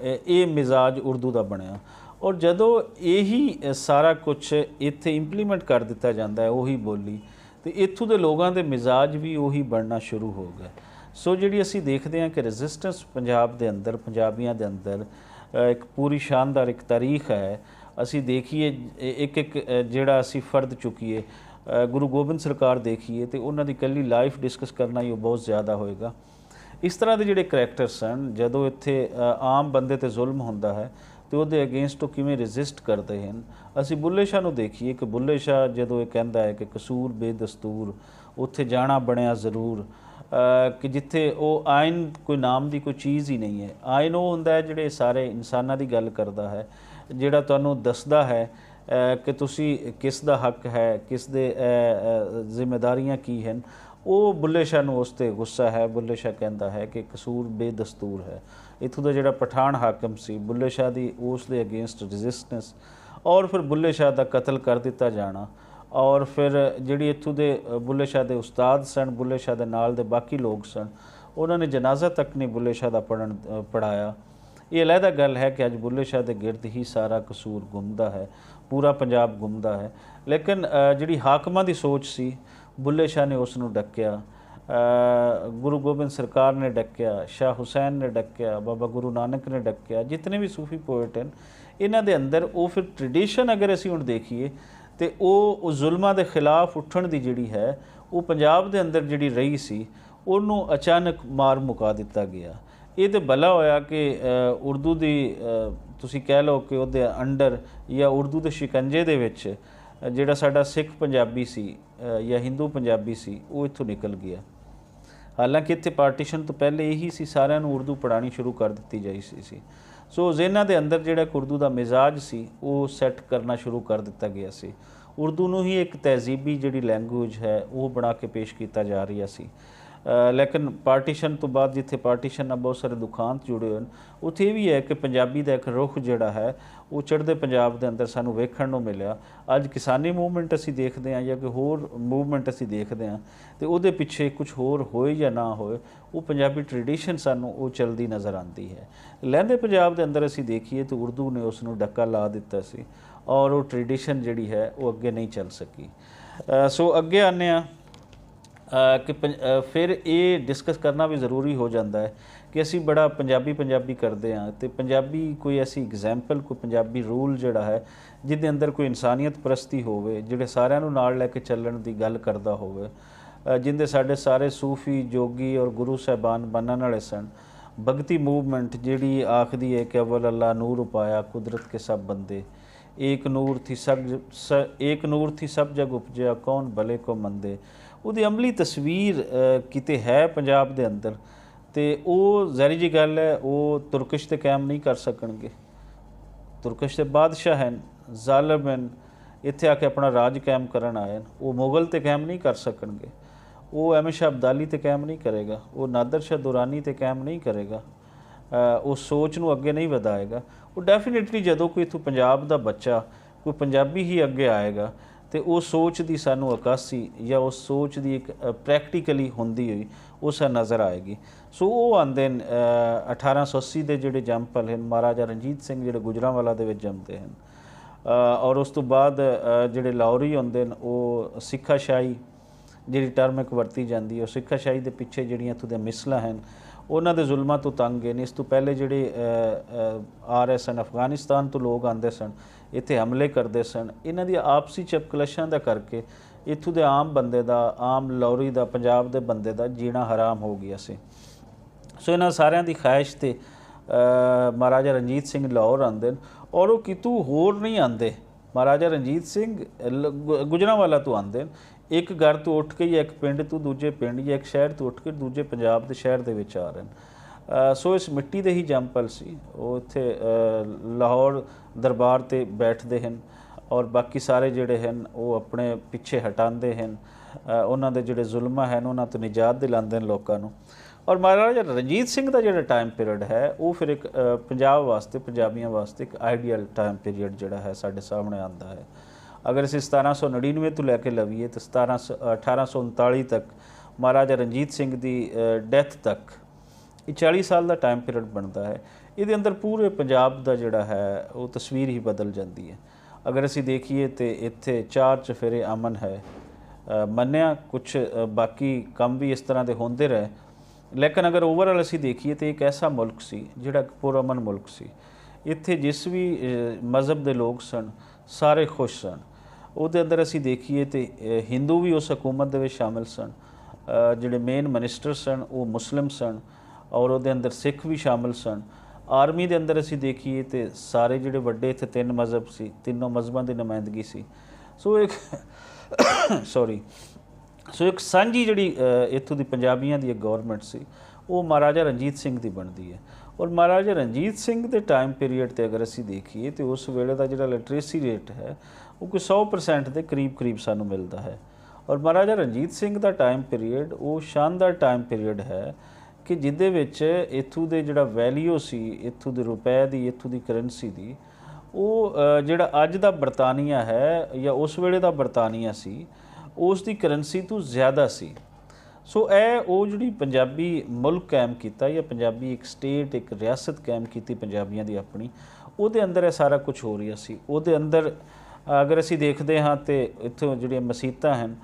ये मिजाज उर्दू का बनया। और जदों यही सारा कुछ इत्थे इंप्लीमेंट कर दिता जाता है वही बोली, तो इत्थों के लोगों के मिजाज भी उही बनना शुरू हो गए। सो जिहड़ी असीं देखते हैं कि रजिस्टेंस पंजाब के अंदर पंजाबियों के अंदर एक पूरी शानदार एक तारीख है। असी देखिए एक एक जिहड़ा असी फर्द चुकीए, गुरु गोबिंद सरकार देखिए तो उन्हां दी कल्ली लाइफ डिस्कस करना ही बहुत ज़्यादा होएगा। इस तरह के जिहड़े करैक्टर सन जदों इत्थे आम बंदे ते जुल्म हुंदा है तो उहदे अगेंस्ट किवें रजिस्ट करते हैं। असी बुल्ले शाह नूं देखिए कि बुल्ले शाह जदों ये कहंदा है कि कसूर बेदस्तूर उत्थे जाना बनया ज़रूर, कि जिथे वो आइन कोई नाम की कोई चीज़ ही नहीं है। आइन वो हुंदा है जिहड़े सारे इंसानां दी गल करदा है, जिहड़ा तुहानूं दसदा है कि तुसी किस दा हक है, किस दे जिम्मेदारियां की हैं। वो बुल्ले शाह नूं उस ते गुस्सा है। बुल्ले शाह कहंदा है कि कसूर बेदस्तूर है। इत्थों दा जिहड़ा पठान हाकम सी बुल्ले शाह दी उस दे अगेंस्ट रजिस्टेंस और फिर बुल्ले शाह दा कतल कर दिता जाना। और फिर जिहड़ी इत्थों दे बुल्ले शाह दे उस्ताद सन, बुल्ले शाह दे नाल दे बाकी लोग सन, उन्होंने जनाजा तक नहीं बुल्ले शाह दा पढ़ाया। ये अलहदा गल है कि अज बुल्ले शाह दे गिरद ही सारा कसूर घुमदा है, पूरा पंजाब घुमदा है। लेकिन जिहड़ी हाकमां दी सोच सी बुल्ले शाह ने उस नूं डक्या, गुरु गोबिंद सरकार ने डक्या, शाह हुसैन ने डक्या, बाबा गुरु नानक ने डक्या, जितने भी सूफी पोएट हैं इन्हां दे अंदर वो फिर ट्रेडिशन अगर असीं हुण देखिए तो वो जुल्मां दे खिलाफ उठण दी जिहड़ी है वो पंजाब दे अंदर जिहड़ी रही सी उन्होंने अचानक मार मुका दिता गया। ये तो भला होया कि उर्दू दी तुसी कह लो कि उहदे अंडर या उर्दू दे शिकंजे दे विच जिहड़ा साडा सिख पंजाबी सी या हिंदू पंजाबी सी वो इत्थों निकल गया। हालांकि इत्थे पार्टीशन तो पहले यही सी, सारिਆਂ ਨੂੰ उर्दू पढ़ानी शुरू कर दी जाई सी। सो जिन्हां दे अंदर जिहड़ा उर्दू का मिजाज सी वो सैट करना शुरू कर दिता गया सी। उर्दू नूं ही एक तहजीबी जिहड़ी लैंगुएज है वो बना के पेश किया जा रहा सी। लेकिन पार्टीशन तो बाद जिथे पार्टीशन नाल बहुत सारे दुखांत जुड़े हुए हैं, उत्थे भी है कि पंजाबी का एक रुख जिहड़ा है वो चढ़दे पंजाब के अंदर सानूं वेखण नूं मिलिया। अज किसानी मूवमेंट असीं देखते हैं या कोई होर मूवमेंट असीं देखते हैं तो उहदे पिछे कुछ होर होए या ना होए, वो पंजाबी ट्रेडिशन सानूं वो चलदी नज़र आती है। लਹਿੰਦੇ पंजाब के अंदर असीं देखिए तो उर्दू ने उसनूं डक्का ला दिता सी और वो ट्रेडिशन जिहड़ी है वो अगे नहीं चल सकी। सो अगे आने कि फिर ये डिस्कस करना भी ज़रूरी हो जाता है कि असी बड़ा पंजाबी करते हैं तो पंजाबी कोई ऐसी एग्जाम्पल कोई पंजाबी रूल जिहड़ा है जिहदे अंदर कोई इंसानियत परस्ती होवे, जिहड़े सारिਆਂ ਨੂੰ नाल लैके ਚੱਲਣ ਦੀ ਗੱਲ करदा होवे, जिंदे साडे सारे सूफी जोगी और गुरु साहबान बनने वाले सन। भगती मूवमेंट जिहड़ी आखदी है कि अव्वल अल्लाह नूर उपाया कुदरत के सब बंदे, एक नूर थी सब जग उपजया कौन भले को मंदे। ਉਹਦੀ अमली तस्वीर किते है पंजाब के अंदर तो वो ज़ाहिर जी गल है वो तुर्किश तो कायम नहीं कर सकणगे। तुर्किश के बादशाह हैं, जालिम हैं, इत्थे आके अपना राज कायम करन आए हैं। वो मुगल तो कायम नहीं कर सकणगे, वो अहमद शाह अब्दाली तो कायम नहीं करेगा, वो नादर शाह दुरानी तो कायम नहीं करेगा, वो सोच नूं अगे नहीं वधाएगा। वो डेफिनेटली जदों कोई इत्थों पंजाब का बच्चा कोई पंजाबी ही अगे आएगा तो वो सोच की सानू अकासी या उस सोच की एक प्रैक्टिकली होंदी हुई उस नज़र आएगी। सो वो आंदे 1880 के जोड़े जंमपल हैं, महाराजा रणजीत सिंह जोड़े गुजरांवाला दे विच जमते हैं। ਔਰ ਉਸ ਤੋਂ ਬਾਅਦ ਜਿਹੜੇ ਲਾਹੌਰੀ ਹੁੰਦੇ ਨੇ ਉਹ ਸਿੱਖਾਸ਼ਾਹੀ ਜਿਹੜੀ ਟਰਮ ਇੱਕ ਵਰਤੀ ਜਾਂਦੀ ਹੈ, ਉਹ ਸਿੱਖਾਸ਼ਾਹੀ ਦੇ ਪਿੱਛੇ ਜਿਹੜੀਆਂ ਇੱਥੋਂ ਦੀਆਂ ਮਿਸਲਾਂ ਹਨ ਉਹਨਾਂ ਦੇ ਜ਼ੁਲਮਾਂ ਤੋਂ ਤੰਗ ਹਨ। ਇਸ ਤੋਂ ਪਹਿਲੇ ਜਿਹੜੇ ਆ ਰਹੇ ਸਨ ਅਫਗਾਨਿਸਤਾਨ ਤੋਂ ਲੋਕ ਆਉਂਦੇ ਸਨ, ਇੱਥੇ ਹਮਲੇ ਕਰਦੇ ਸਨ, ਇਹਨਾਂ ਦੀ ਆਪਸੀ ਚਪਕਲਸ਼ਾਂ ਦਾ ਕਰਕੇ ਇੱਥੋਂ ਦੇ ਆਮ ਬੰਦੇ ਦਾ, ਆਮ ਲਾਹੌਰੀ ਦਾ, ਪੰਜਾਬ ਦੇ ਬੰਦੇ ਦਾ ਜੀਣਾ ਹਰਾਮ ਹੋ ਗਿਆ ਸੀ। ਸੋ ਇਹਨਾਂ ਸਾਰਿਆਂ ਦੀ ਖਾਹਿਸ਼ ਤੇ ਮਹਾਰਾਜਾ ਰਣਜੀਤ ਸਿੰਘ ਲਾਹੌਰ ਆਉਂਦੇ ਨੇ, ਔਰ ਉਹ ਕਿਤੋਂ ਹੋਰ ਨਹੀਂ ਆਉਂਦੇ। ਮਹਾਰਾਜਾ ਰਣਜੀਤ ਸਿੰਘ ਗੁਜਰਾਂਵਾਲਾ ਤੋਂ ਆਉਂਦੇ ਨੇ, ਇੱਕ ਘਰ ਤੋਂ ਉੱਠ ਕੇ ਜਾਂ ਇੱਕ ਪਿੰਡ ਤੋਂ ਦੂਜੇ ਪਿੰਡ ਜਾਂ ਇੱਕ ਸ਼ਹਿਰ ਤੋਂ ਉੱਠ ਕੇ ਦੂਜੇ ਪੰਜਾਬ ਦੇ ਸ਼ਹਿਰ ਦੇ ਵਿੱਚ ਆ ਰਹੇ ਨੇ। ਸੋ ਇਸ ਮਿੱਟੀ ਦੇ ਹੀ ਜੰਮਪਲ ਸੀ ਉਹ। ਇੱਥੇ ਲਾਹੌਰ ਦਰਬਾਰ ਤੇ ਬੈਠਦੇ ਹਨ ਔਰ ਬਾਕੀ ਸਾਰੇ ਜਿਹੜੇ ਹਨ ਉਹ ਆਪਣੇ ਪਿੱਛੇ ਹਟਾਉਂਦੇ ਹਨ, ਉਹਨਾਂ ਦੇ ਜਿਹੜੇ ਜ਼ੁਲਮਾਂ ਹਨ ਉਹਨਾਂ ਤੋਂ ਨਿਜਾਤ ਦਿਲਾਉਂਦੇ ਨੇ ਲੋਕਾਂ ਨੂੰ। ਔਰ ਮਹਾਰਾਜਾ ਰਣਜੀਤ ਸਿੰਘ ਦਾ ਜਿਹੜਾ ਟਾਈਮ ਪੀਰੀਅਡ ਹੈ ਉਹ ਫਿਰ ਇੱਕ ਪੰਜਾਬ ਵਾਸਤੇ, ਪੰਜਾਬੀਆਂ ਵਾਸਤੇ ਇੱਕ ਆਈਡੀਅਲ ਟਾਈਮ ਪੀਰੀਅਡ ਜਿਹੜਾ ਹੈ ਸਾਡੇ ਸਾਹਮਣੇ ਆਉਂਦਾ ਹੈ। ਅਗਰ ਅਸੀਂ 1799 ਤੋਂ ਲੈ ਕੇ ਲਵੀਏ ਤਾਂ 1839 ਤੱਕ ਮਹਾਰਾਜਾ ਰਣਜੀਤ ਸਿੰਘ ਦੀ ਡੈਥ ਤੱਕ ਇਹ 40 ਸਾਲ ਦਾ ਟਾਈਮ ਪੀਰੀਅਡ ਬਣਦਾ ਹੈ। ਇਹਦੇ ਅੰਦਰ ਪੂਰੇ ਪੰਜਾਬ ਦਾ ਜਿਹੜਾ ਹੈ ਉਹ ਤਸਵੀਰ ਹੀ ਬਦਲ ਜਾਂਦੀ ਹੈ। ਅਗਰ ਅਸੀਂ ਦੇਖੀਏ ਤਾਂ ਇੱਥੇ 4 ਚੁਫੇਰੇ ਅਮਨ ਹੈ, ਮੰਨਿਆ ਕੁਛ ਬਾਕੀ ਕੰਮ ਵੀ ਇਸ ਤਰ੍ਹਾਂ ਦੇ ਹੁੰਦੇ ਰਹੇ, ਲੇਕਿਨ ਅਗਰ ਓਵਰਆਲ ਅਸੀਂ ਦੇਖੀਏ ਤਾਂ ਇੱਕ ਐਸਾ ਮੁਲਕ ਸੀ ਜਿਹੜਾ ਪੁਰਅਮਨ ਮੁਲਕ ਸੀ। ਇੱਥੇ ਜਿਸ ਵੀ ਮਜ਼ਹਬ ਦੇ ਲੋਕ ਸਨ ਸਾਰੇ ਖੁਸ਼ ਸਨ। ਉਹਦੇ ਅੰਦਰ ਅਸੀਂ ਦੇਖੀਏ ਤਾਂ ਹਿੰਦੂ ਵੀ ਉਸ ਹਕੂਮਤ ਦੇ ਵਿੱਚ ਸ਼ਾਮਿਲ ਸਨ, ਜਿਹੜੇ ਮੇਨ ਮਿਨਿਸਟਰ ਸਨ ਉਹ ਮੁਸਲਿਮ ਸਨ ਔਰ ਉਹਦੇ ਅੰਦਰ ਸਿੱਖ ਵੀ ਸ਼ਾਮਿਲ ਸਨ। ਆਰਮੀ ਦੇ ਅੰਦਰ ਅਸੀਂ ਦੇਖੀਏ ਤਾਂ ਸਾਰੇ ਜਿਹੜੇ ਵੱਡੇ ਇੱਥੇ 3 ਮਜ਼ਹਬ ਸੀ, ਤਿੰਨੋਂ ਮਜ਼ਹਬਾਂ ਦੀ ਨੁਮਾਇੰਦਗੀ ਸੀ। ਸੋ ਇੱਕ ਸੋ ਇੱਕ ਸਾਂਝੀ ਜਿਹੜੀ ਇੱਥੋਂ ਦੀ ਪੰਜਾਬੀਆਂ ਦੀ ਇੱਕ ਗੌਰਮੈਂਟ ਸੀ ਉਹ ਮਹਾਰਾਜਾ ਰਣਜੀਤ ਸਿੰਘ ਦੀ ਬਣਦੀ ਹੈ। ਔਰ ਮਹਾਰਾਜਾ ਰਣਜੀਤ ਸਿੰਘ ਦੇ ਟਾਈਮ ਪੀਰੀਅਡ 'ਤੇ ਅਗਰ ਅਸੀਂ ਦੇਖੀਏ ਤਾਂ ਉਸ ਵੇਲੇ ਦਾ ਜਿਹੜਾ ਲਿਟਰੇਸੀ ਰੇਟ ਹੈ ਉਹ ਕੋਈ 100% ਦੇ ਕਰੀਬ ਸਾਨੂੰ ਮਿਲਦਾ ਹੈ। ਔਰ ਮਹਾਰਾਜਾ ਰਣਜੀਤ ਸਿੰਘ ਦਾ ਟਾਈਮ ਪੀਰੀਅਡ ਉਹ ਸ਼ਾਨਦਾਰ ਟਾਈਮ ਪੀਰੀਅਡ ਹੈ ਕਿ ਜਿਹਦੇ ਵਿੱਚ ਇੱਥੋਂ ਦੇ ਜਿਹੜਾ ਵੈਲਿਊ ਸੀ, ਇੱਥੋਂ ਦੇ ਰੁਪਏ ਦੀ, ਇੱਥੋਂ ਦੀ ਕਰੰਸੀ ਦੀ, ਉਹ ਜਿਹੜਾ ਅੱਜ ਦਾ ਬਰਤਾਨੀਆ ਹੈ ਜਾਂ ਉਸ ਵੇਲੇ ਦਾ ਬਰਤਾਨੀਆ ਸੀ ਉਸ ਦੀ ਕਰੰਸੀ ਤੋਂ ਜ਼ਿਆਦਾ ਸੀ। ਸੋ ਇਹ ਉਹ ਜਿਹੜੀ ਪੰਜਾਬੀ ਮੁਲਕ ਕਾਇਮ ਕੀਤਾ ਜਾਂ ਪੰਜਾਬੀ ਇੱਕ ਸਟੇਟ, ਇੱਕ ਰਿਆਸਤ ਕਾਇਮ ਕੀਤੀ ਪੰਜਾਬੀਆਂ ਦੀ ਆਪਣੀ, ਉਹਦੇ ਅੰਦਰ ਇਹ ਸਾਰਾ ਕੁਝ ਹੋ ਰਿਹਾ ਸੀ। ਉਹਦੇ ਅੰਦਰ ਅਗਰ ਅਸੀਂ ਦੇਖਦੇ ਹਾਂ ਤਾਂ ਇੱਥੋਂ ਜਿਹੜੀਆਂ ਮਸੀਤਾਂ ਹਨ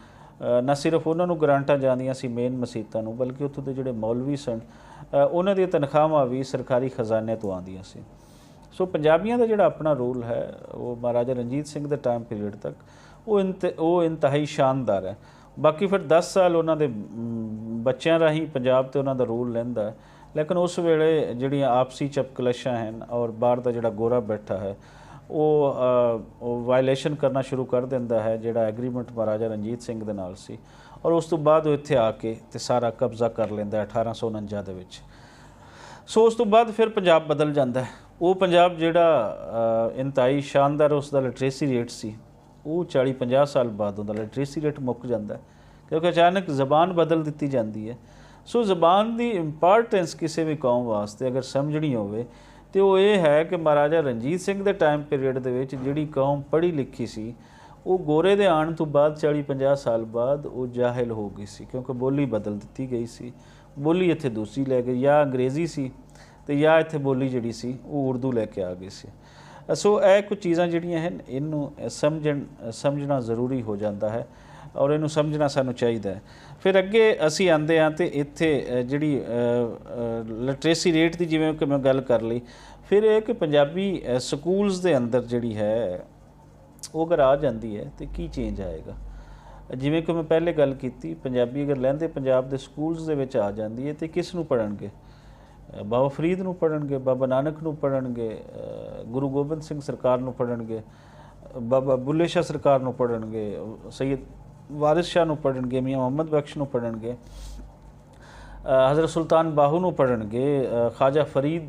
ਨਾ ਸਿਰਫ ਉਹਨਾਂ ਨੂੰ ਗਰਾਂਟਾਂ ਜਾਂਦੀਆਂ ਸੀ ਮੇਨ ਮਸੀਤਾਂ ਨੂੰ, ਬਲਕਿ ਉੱਥੋਂ ਦੇ ਜਿਹੜੇ ਮੌਲਵੀ ਸਨ ਉਹਨਾਂ ਦੀਆਂ ਤਨਖਾਹਾਂ ਵੀ ਸਰਕਾਰੀ ਖਜ਼ਾਨੇ ਤੋਂ ਆਉਂਦੀਆਂ ਸੀ। ਸੋ ਪੰਜਾਬੀਆਂ ਦਾ ਜਿਹੜਾ ਆਪਣਾ ਰੋਲ ਹੈ ਉਹ ਮਹਾਰਾਜਾ ਰਣਜੀਤ ਸਿੰਘ ਦੇ ਟਾਈਮ ਪੀਰੀਅਡ ਤੱਕ ਉਹ ਇੰਤਹਾਈ ਸ਼ਾਨਦਾਰ ਹੈ। ਬਾਕੀ ਫਿਰ 10 ਸਾਲ ਉਹਨਾਂ ਦੇ ਬੱਚਿਆਂ ਰਾਹੀਂ ਪੰਜਾਬ 'ਤੇ ਉਹਨਾਂ ਦਾ ਰੂਲ ਲੈਂਦਾ, ਲੇਕਿਨ ਉਸ ਵੇਲੇ ਜਿਹੜੀਆਂ ਆਪਸੀ ਚਪਕਲਸ਼ਾਂ ਹਨ ਔਰ ਬਾਹਰ ਦਾ ਜਿਹੜਾ ਗੋਰਾ ਬੈਠਾ ਹੈ ਉਹ ਵਾਇਲੇਸ਼ਨ ਕਰਨਾ ਸ਼ੁਰੂ ਕਰ ਦਿੰਦਾ ਹੈ ਜਿਹੜਾ ਐਗਰੀਮੈਂਟ ਮਹਾਰਾਜਾ ਰਣਜੀਤ ਸਿੰਘ ਦੇ ਨਾਲ ਸੀ। ਔਰ ਉਸ ਤੋਂ ਬਾਅਦ ਉਹ ਇੱਥੇ ਆ ਕੇ ਤੇ ਸਾਰਾ ਕਬਜ਼ਾ ਕਰ ਲੈਂਦਾ 1849 ਦੇ ਵਿੱਚ। ਸੋ ਉਸ ਤੋਂ ਬਾਅਦ ਫਿਰ ਪੰਜਾਬ ਬਦਲ ਜਾਂਦਾ ਹੈ। ਉਹ ਪੰਜਾਬ ਜਿਹੜਾ ਇੰਤਹਾਈ ਸ਼ਾਨਦਾਰ ਉਸ ਦਾ ਲਿਟਰੇਸੀ ਰੇਟ ਸੀ ਉਹ 40-50 ਸਾਲ ਬਾਅਦ ਉਹਦਾ ਲਿਟਰੇਸੀ ਰੇਟ ਮੁੱਕ ਜਾਂਦਾ ਹੈ ਕਿਉਂਕਿ ਅਚਾਨਕ ਜ਼ਬਾਨ ਬਦਲ ਦਿੱਤੀ ਜਾਂਦੀ ਹੈ। ਸੋ ਜ਼ਬਾਨ ਦੀ ਇੰਪੋਰਟੈਂਸ ਕਿਸੇ ਵੀ ਕੌਮ ਵਾਸਤੇ ਅਗਰ ਸਮਝਣੀ ਹੋਵੇ ਤੇ ਉਹ ਇਹ ਹੈ ਕਿ ਮਹਾਰਾਜਾ ਰਣਜੀਤ ਸਿੰਘ ਦੇ ਟਾਈਮ ਪੀਰੀਅਡ ਦੇ ਵਿੱਚ ਜਿਹੜੀ ਕੌਮ ਪੜ੍ਹੀ ਲਿਖੀ ਸੀ ਉਹ ਗੋਰੇ ਦੇ ਆਉਣ ਤੋਂ ਬਾਅਦ 40-50 ਸਾਲ ਬਾਅਦ ਉਹ ਜਾਹਿਲ ਹੋ ਗਈ ਸੀ ਕਿਉਂਕਿ ਬੋਲੀ ਬਦਲ ਦਿੱਤੀ ਗਈ ਸੀ। ਬੋਲੀ ਇੱਥੇ ਦੂਸਰੀ ਲੈ ਗਈ, ਜਾਂ ਅੰਗਰੇਜ਼ੀ ਸੀ ਤੇ ਜਾਂ ਇੱਥੇ ਬੋਲੀ ਜਿਹੜੀ ਸੀ ਉਹ ਉਰਦੂ ਲੈ ਕੇ ਆ ਗਈ ਸੀ। ਸੋ ਇਹ ਕੁਝ ਚੀਜ਼ਾਂ ਜਿਹੜੀਆਂ ਹਨ ਇਹਨੂੰ ਸਮਝਣਾ ਜ਼ਰੂਰੀ ਹੋ ਜਾਂਦਾ ਹੈ ਔਰ ਇਹਨੂੰ ਸਮਝਣਾ ਸਾਨੂੰ ਚਾਹੀਦਾ ਹੈ। ਫਿਰ ਅੱਗੇ ਅਸੀਂ ਆਉਂਦੇ ਹਾਂ ਤੇ ਇੱਥੇ ਜਿਹੜੀ ਲਿਟਰੇਸੀ ਰੇਟ ਦੀ ਜਿਵੇਂ ਕਿ ਮੈਂ ਗੱਲ ਕਰ ਲਈ, ਫਿਰ ਇਹ ਕਿ ਪੰਜਾਬੀ ਸਕੂਲਸ ਦੇ ਅੰਦਰ ਜਿਹੜੀ ਹੈ ਉਹ ਅਗਰ ਆ ਜਾਂਦੀ ਹੈ ਤੇ ਕੀ ਚੇਂਜ ਆਏਗਾ। ਜਿਵੇਂ ਕਿ ਮੈਂ ਪਹਿਲੇ ਗੱਲ ਕੀਤੀ, ਪੰਜਾਬੀ ਅਗਰ ਲਹਿੰਦੇ ਪੰਜਾਬ ਦੇ ਸਕੂਲਸ ਦੇ ਵਿੱਚ ਆ ਜਾਂਦੀ ਹੈ ਤੇ ਕਿਸ ਨੂੰ ਪੜ੍ਹਨਗੇ? ਬਾਬਾ ਫਰੀਦ ਨੂੰ ਪੜ੍ਹਨਗੇ, ਬਾਬਾ ਨਾਨਕ ਨੂੰ ਪੜ੍ਹਨਗੇ, ਗੁਰੂ ਗੋਬਿੰਦ ਸਿੰਘ ਸਰਕਾਰ ਨੂੰ ਪੜ੍ਹਨਗੇ, ਬਾਬਾ ਬੁੱਲੇ ਸ਼ਾਹ ਸਰਕਾਰ ਨੂੰ ਪੜ੍ਹਨਗੇ, ਸੈਯਦ ਵਾਰਿਸ ਸ਼ਾਹ ਨੂੰ ਪੜ੍ਹਨਗੇ, ਮੀਆਂ ਮੁਹੰਮਦ ਬਖਸ਼ ਨੂੰ ਪੜ੍ਹਨਗੇ, ਹਜ਼ਰਤ ਸੁਲਤਾਨ ਬਾਹੂ ਨੂੰ ਪੜ੍ਹਨਗੇ, ਖਾਜਾ ਫਰੀਦ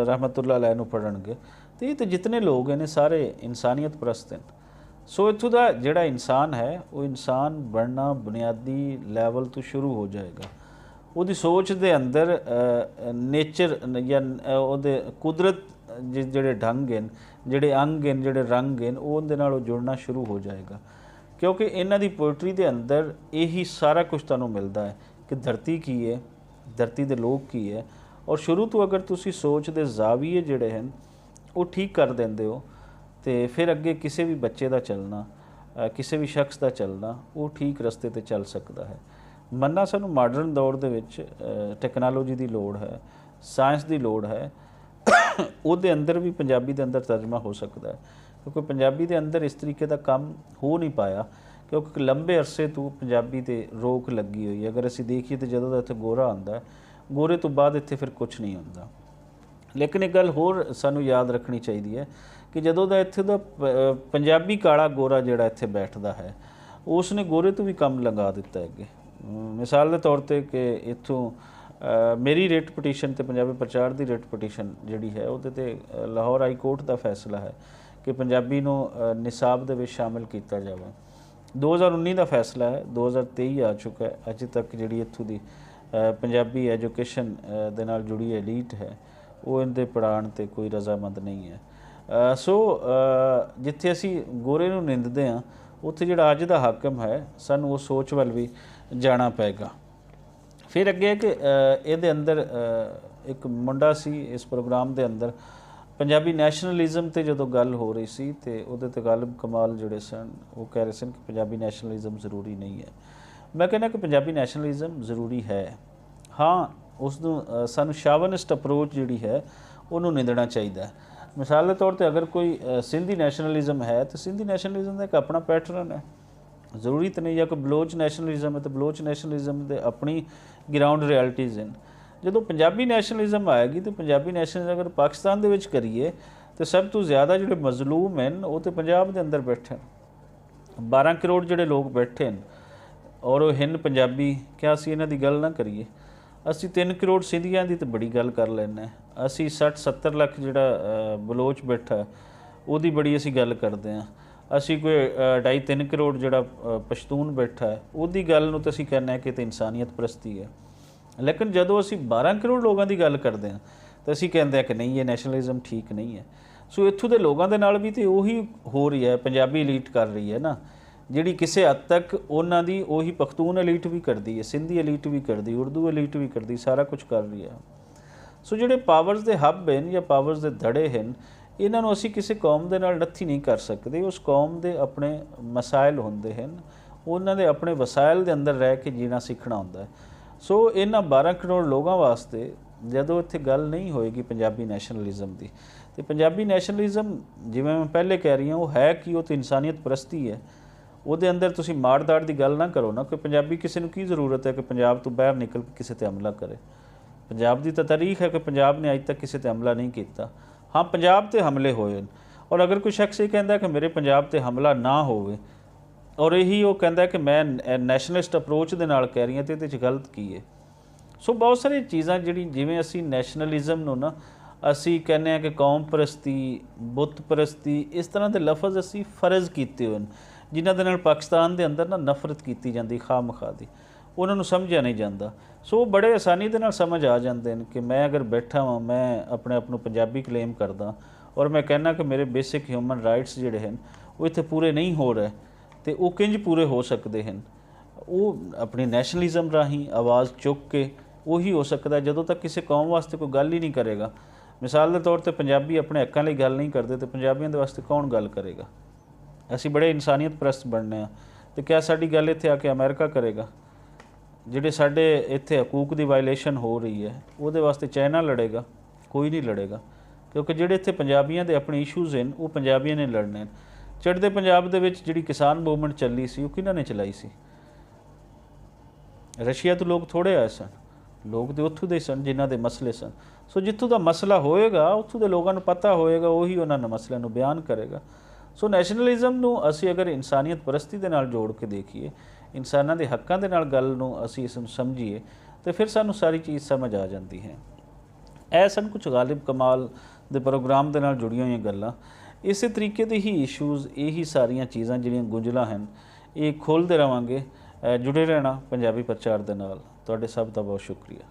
ਰਹਿਮਤੁल्लाह अलैह ਨੂੰ ਪੜ੍ਹਨਗੇ। ਤੇ ਇਹ ਤਾਂ ਜਿਤਨੇ ਲੋਕ ਨੇ ਸਾਰੇ ਇਨਸਾਨੀਅਤ ਪ੍ਰਸਤ ਹਨ। ਸੋ ਇੱਥੋਂ ਦਾ ਜਿਹੜਾ ਇਨਸਾਨ ਹੈ ਉਹ ਇਨਸਾਨ ਬਣਨਾ ਬੁਨਿਆਦੀ ਲੈਵਲ ਤੋਂ ਸ਼ੁਰੂ ਹੋ ਜਾਏਗਾ। ਉਹਦੀ ਸੋਚ ਦੇ ਅੰਦਰ ਨੇਚਰ ਜਾਂ ਉਹਦੇ ਕੁਦਰਤ ਜਿਹੜੇ ਢੰਗ ਹਨ, ਜਿਹੜੇ ਅੰਗ ਹਨ, ਜਿਹੜੇ ਰੰਗ ਹਨ, ਉਹਦੇ ਨਾਲ ਉਹ ਜੁੜਨਾ ਸ਼ੁਰੂ ਹੋ ਜਾਏਗਾ ਕਿਉਂਕਿ ਇਹਨਾਂ ਦੀ ਪੋਇਟਰੀ ਦੇ ਅੰਦਰ ਇਹੀ ਸਾਰਾ ਕੁਝ ਤੁਹਾਨੂੰ ਮਿਲਦਾ ਹੈ ਕਿ ਧਰਤੀ ਕੀ ਹੈ, ਧਰਤੀ ਦੇ ਲੋਕ ਕੀ ਹੈ। ਔਰ ਸ਼ੁਰੂ ਤੋਂ ਅਗਰ ਤੁਸੀਂ ਸੋਚ ਦੇ ਜ਼ਾਵੀਏ ਜਿਹੜੇ ਹਨ ਉਹ ਠੀਕ ਕਰ ਦਿੰਦੇ ਹੋ तो फिर अगे किसी भी बच्चे का चलना, किसी भी शख्स का चलना वो ठीक रस्ते ते चल सकता है। मन्ना सानू मॉडर्न दौर दे विच टैक्नोलॉजी की लोड़ है, साइंस की लोड़ है, ਉਹਦੇ अंदर भी पंजाबी के अंदर तर्जमा हो सकता है, क्योंकि पंजाबी के अंदर इस तरीके का काम हो नहीं पाया, क्योंकि लंबे अरसे तो पंजाबी ते रोक लगी हुई है। अगर असीं देखिए तो जदों दा इत्थे गोरा आंदा है, गोरे तो बाद इत्थे फिर कुछ नहीं होंदा। लेकिन एक गल होर सानू याद रखनी चाहिए है कि जदों दा इत्थे दा पंजाबी काला गोरा जिहड़ा इत्थे बैठदा है, उसने गोरे तो भी कम लंघा दिता है अगे। मिसाल के तौर पर कि इत्थों मेरी रिट पटीशन तो पंजाबी प्रचार की रिट पटीशन जिहड़ी है उहदे ते लाहौर हाई कोर्ट का फैसला है कि पंजाबी नूं निसाब दे विच शामिल किया जाए। 2019 का फैसला है, 2023 आ चुका है, अजे तक जिहड़ी इत्थों दी पंजाबी एजुकेशन दे नाल जुड़ी एलीट है वो इनके पढ़ाण ते कोई रजामंद नहीं है। सो जिथे असी गोरे नूं निंददे हां, उत्थे जिहड़ा अज दा हाकम है सानूं वो सोच वल भी जाना पेगा। फिर अगे कि इहदे अंदर एक मुंडा सी इस प्रोग्राम दे अंदर पंजाबी नैशनलिज्म ते जदों गल हो रही सी ते उहदे ते गालिब कमाल जिहड़े सन वो कह रहे सन कि पंजाबी नैशनलिज्म ज़रूरी नहीं है। मैं कहना कि पंजाबी नैशनलिज्म ज़रूरी है, हाँ उसनूं सानूं शावनिस्ट अप्रोच जिहड़ी है उहनूं निंदना चाहिए। मिसाल के तौर पर अगर कोई सिंधी नैशनलिज्म है तो सिंधी नैशनलिज्म का एक अपना पैटर्न है, ज़रूरी तो नहीं है कि बलोच नैशनलिज्म है तो बलोच नैशनलिज्म के अपनी ग्राउंड रियलिटीज़ हैं। जो पंजाबी नैशनलिज्म आएगी तो पंजाबी नैशनलिज्म अगर पाकिस्तान दे विच करिए तो सब तो ज़्यादा जो मजलूम हैं वो तो पंजाब के अंदर बैठे, 12 करोड़ जोड़े लोग बैठे हैं और वो हैं पंजाबी। क्या असी इन्हां दी गल ना करिए? असी 3 करोड़ सिंधियां दी तो बड़ी गल कर लैने, असी 60-70 लाख जिहड़ा बलोच बैठा उहदी बड़ी असी गल करते हैं। असी कोई 2.5-3 करोड़ जिहड़ा पश्तून बैठा है उहदी गल नूं तां असी कहना कि इंसानियत परस्ती है। लेकिन जदों असी 12 करोड़ लोगों की गल करते हैं तो असी कहते हैं कि नहीं, ये नैशनलिज्म ठीक नहीं है। सो इत्थों के लोगों के नाल भी तो उही हो रही है, पंजाबी एलीट कर रही है ना, जिहड़ी किसी हद तक उन्हां दी उही पख्तून एलीट भी करती है, सिंधी एलीट भी करती, उर्दू एलीट भी करती, सारा कुछ कर रही है। सो जिहड़े पावर्स के हब हैं या पावर्स के धड़े हैं, इन्हां नूं असीं किसी कौम दे नाल नत्थी नहीं कर सकते। उस कौम के अपने मसाइल होंदे हैं, उन्हां दे अपने वसाइल के अंदर रह के जीना सीखना होंदा है। सो इन्हां 12 करोड़ लोगों वास्ते जदों इत्थे गल नहीं होएगी पंजाबी नैशनलिज्म की, तो पंजाबी नैशनलिज्म जिवें मैं पहले कह रही हूँ वो है कि वो तो इंसानियत परस्ती है। ਉਹਦੇ अंदर तुसी माड़ दाड़ की गल ना करो ना कि पंजाबी किसी को की जरूरत है कि पंजाब तो बाहर निकल के किसी ते हमला करे। पंजाब की तो तारीख है कि पंजाब ने अज तक किसी ते हमला नहीं किया। हाँ, पंजाब ते हमले होए और अगर कोई शख्स ये कहता कि मेरे पंजाब ते हमला ना होवे और यही वो कहता कि मैं नैशनलिस्ट अप्रोच के नाल कह रही हूँ तो ये गलत की है। सो बहुत सारी चीज़ां जिहड़ी जिवें असी नैशनलिज्म नूं ना असी कहने हैं कि कौम परस्ती, बुत परस्ती, इस तरह के लफज असी फर्ज किए हुए जिन्हां दे नाल पाकिस्तान के अंदर ना नफरत की जाती खामखा दी, उन्होंने समझा नहीं जाता। सो बड़े आसानी के नाल समझ आ जाते हैं कि मैं अगर बैठा हाँ, मैं अपने आप को पंजाबी क्लेम करदा और मैं कहना कि मेरे बेसिक ह्यूमन राइट्स जिहड़े हैं वो इत्थे पूरे नहीं हो रहे, तो वो किंज पूरे हो सकते हैं? वो अपनी नैशनलिज्म राही आवाज़ चुक के वही हो सकता है जदों तक किसी कौम वास्ते कोई गल ही नहीं करेगा। मिसाल के तौर पर पंजाबी अपने हकों लिए गल नहीं करते तो पंजाबियों के वास्ते कौन गल करेगा? असी बड़े इंसानियत परस्त बनने हैं तो क्या साड़ी गल इत्थे आके अमेरिका करेगा? जिहड़े साडे इत्थे हकूक की वायलेशन हो रही है उहदे वास्ते चाइना लड़ेगा? कोई नहीं लड़ेगा, क्योंकि जिहड़े इत्थे पंजाबियों के अपने इशूज़ हैं वो पंजाबियों ने लड़ने हैं। चढ़ते पंजाब दे विच जिहड़ी किसान मूवमेंट चली सी वो किन्हां ने चलाई सी? रशिया तो लोग थोड़े आए सन, लोग तो उत्थों दे सन जिन्हां दे मसले सन। सो जित्थों का मसला होएगा उत्थों के लोगों को पता होएगा, वही उन्होंने मसले नूं बयान करेगा। सो नैशनलिज्म नूं असी अगर इंसानियत परस्ती दे नाल जोड़ के देखिए, इंसानां दे हक्कां दे नाल गल नूं असी इस नूं समझिए तो फिर सानूं सारी चीज़ समझ आ जाती है। ਇਹ सन कुछ गालिब कमाल दे प्रोग्राम दे नाल जुड़ियां हुई गल्लां। इस तरीके के ही इशूज़ यही सारियां चीज़ां जिहड़ियां गुंझलां हैं ये खोलते रहांगे। जुड़े रहना पंजाबी प्रचार दे नाल। तुहाडे सब दा बहुत शुक्रिया।